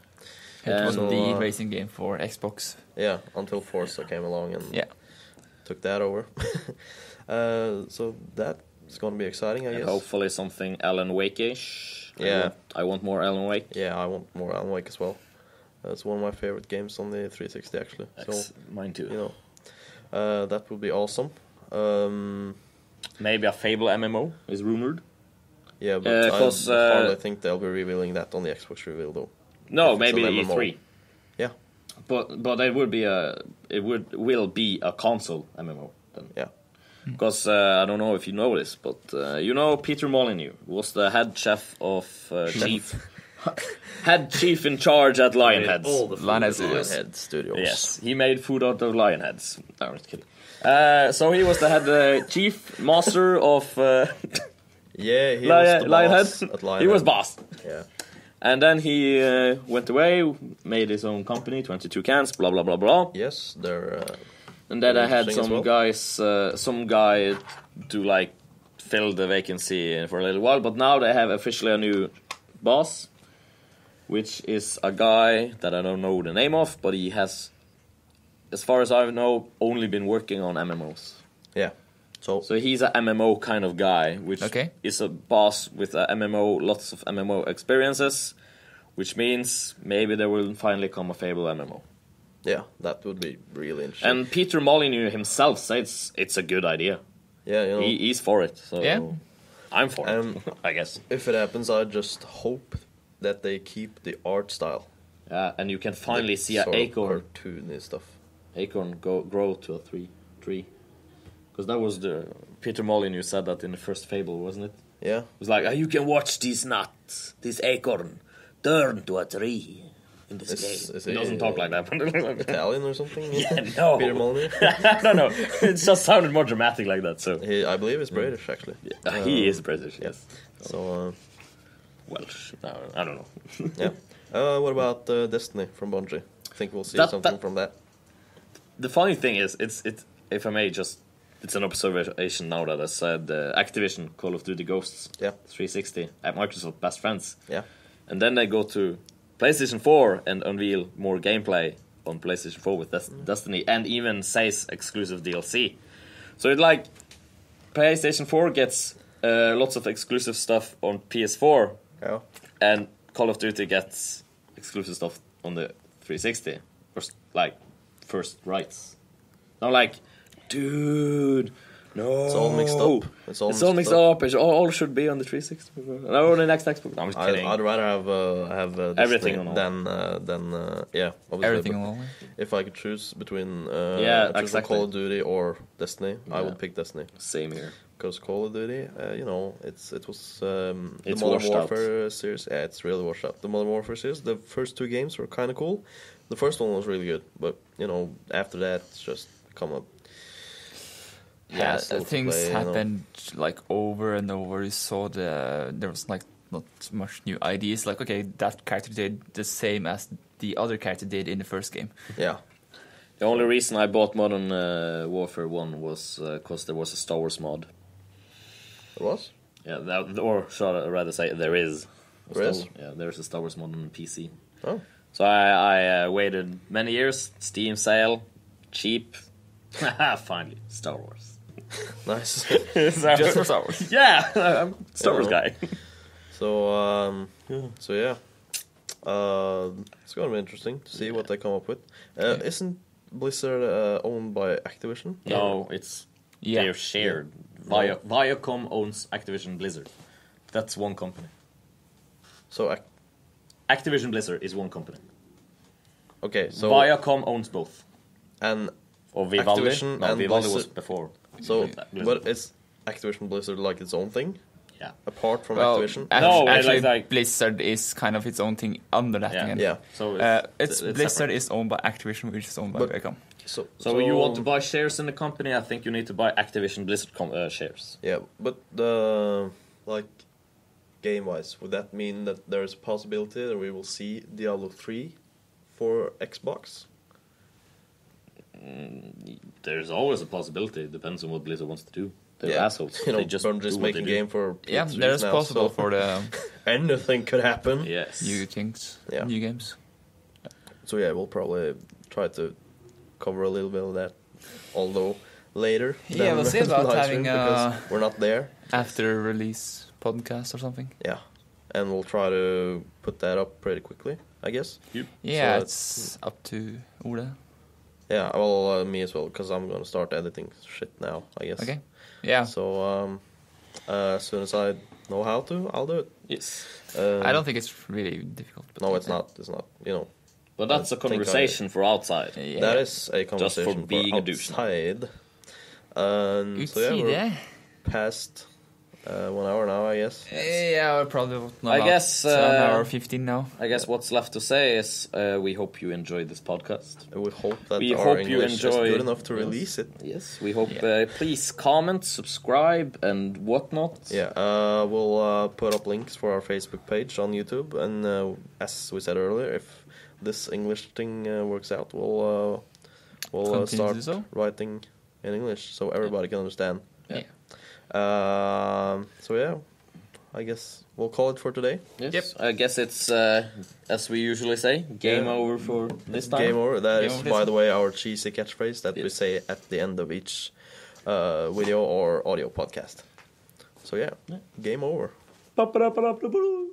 It was So, the racing game for Xbox. Yeah, until Forza came along and took that over. So that's going to be exciting, I guess. Hopefully something Alan Wake-ish. Yeah. I want more Alan Wake. Yeah, I want more Alan Wake as well. It's one of my favorite games on the 360, actually. So mine too. You know, that would be awesome. Maybe a Fable MMO is rumored. Yeah, but I hardly think they'll be revealing that on the Xbox reveal, though. No, maybe E3. Yeah, but it would be will be a console MMO then. Yeah, because I don't know if you know this, but you know Peter Molyneux was the head chef of head chief in charge at Lionheads. All the Lionhead Studios. Yes, he made food out of lion heads. No, I'm just kidding. So he was the head chief master of yeah, he was the boss at Lionhead. He was boss. Yeah. And then he went away, made his own company, 22 Cans, blah blah blah blah. Yes, they're. And then I had some guy to like fill the vacancy for a little while. But now they have officially a new boss, which is a guy that I don't know the name of, but he has, as far as I know, only been working on MMOs. Yeah. So he's a MMO kind of guy, which is a boss with a MMO, lots of MMO experiences, which means maybe there will finally come a Fable MMO. Yeah, that would be really interesting. And Peter Molyneux himself says it's a good idea. Yeah, you know, he's for it. So I'm for it, I guess. If it happens, I just hope that they keep the art style. Yeah, and you can finally see an acorn. Cartoony stuff. Acorn grow to a tree. Because that was Peter Molyneux said that in the first Fable, wasn't it? Yeah. It was like, you can watch these nuts, this acorn, turn to a tree in this game. He doesn't talk like that. Italian or something? Yeah, no. Peter Molyneux? No. It just sounded more dramatic like that. So I believe he's British, actually. Yeah, he is British, yes. So, Welsh. No, I don't know. Yeah. What about Destiny from Bungie? I think we'll see something from that. The funny thing is, if I may just... It's an observation now that I said Activision, Call of Duty Ghosts, 360, at Microsoft Best Friends. Yeah. And then they go to PlayStation 4 and unveil more gameplay on PlayStation 4 with Destiny, and even says exclusive DLC. So it's like PlayStation 4 gets lots of exclusive stuff on PS4, and Call of Duty gets exclusive stuff on the 360. First rights. Now, like... Dude, no. It's all mixed up. It's all mixed up. It all should be on the 360. No, on the next Xbox. I'm just kidding. I'd rather have everything on all. than everything on all. If I could choose between exactly. Call of Duty or Destiny, I would pick Destiny. Same here. Because Call of Duty, it was the It's Modern washed Warfare out. series. Yeah, it's really washed out. The Modern Warfare series, the first two games were kind of cool. The first one was really good, but after that, it's just come up. Yeah, hassle to things play, you know. happened like over and over. You saw there was like not much new ideas. Like, okay, that character did the same as the other character did in the first game. Yeah. The only reason I bought Modern Warfare 1 was because there was a Star Wars mod. It was? Yeah, or should I rather say there is. There is? Yeah, there's a Star Wars mod on PC. Oh. So I waited many years, Steam sale, cheap. Finally, Star Wars. Nice. Just for Star Wars. Yeah, I'm a Star Wars guy. So, so yeah. It's gonna be interesting to see what they come up with. Isn't Blizzard owned by Activision? No, it's they're shared. Viacom owns Activision Blizzard. That's one company. So, Activision Blizzard is one company. okay, so Viacom owns both. and Or Vivaldi. Activision No, and Vivaldi was Blizzard. before. so, Blizzard. but is Activision Blizzard like its own thing Yeah. apart from Well, Activision? actually, like- Blizzard is kind of its own thing under that Yeah. again. Yeah. So It's Blizzard separate. is owned by Activision, which is owned by But- Viacom. So you want to buy shares in the company? I think you need to buy Activision Blizzard shares. Yeah, but the like game-wise, would that mean that there is a possibility that we will see Diablo 3 for Xbox? There's always a possibility. It depends on what Blizzard wants to do. They're Yeah. assholes. You know, they just Bungie is do what making they do. game for Yeah, PS3s that is now, possible so for the anything could happen. Yes. new things, Yeah. new games. So yeah, we'll probably try to cover a little bit of that, although later. Yeah, than we'll see about live having, stream, because we're not there. After release podcast or something. Yeah, and we'll try to put that up pretty quickly, I guess. Yeah, So it's up to Ola. Yeah, well, me as well, because I'm gonna start editing shit now, I guess. Okay. Yeah. So as soon as I know how to, I'll do it. Yes. I don't think it's really difficult. but No, it's not. It's not. You know, But that's I a think conversation for outside. Yeah. that is a conversation being a for douche. outside. So yeah, we're past 1 hour now, I guess. Yeah, we're probably I guess, an hour 15 now. I guess what's left to say is we hope you enjoyed this podcast. We hope that We our hope you English is enjoy- good enough to Yes. release it. Yes, we hope. Yeah. Please comment, subscribe, and whatnot. Yeah, we'll put up links for our Facebook page on YouTube, and as we said earlier, if this English thing works out, we'll Continue start to do so. writing in English so everybody can understand. Yeah. So yeah, I guess we'll call it for today. Yes. Yep. I guess it's as we usually say, game Yeah. over for this time. Game over. That Game is, over by this the way, our cheesy catchphrase that we Yes. say at the end of each video or audio podcast. So yeah, game over. Ba-ba-da-ba-da-ba-da.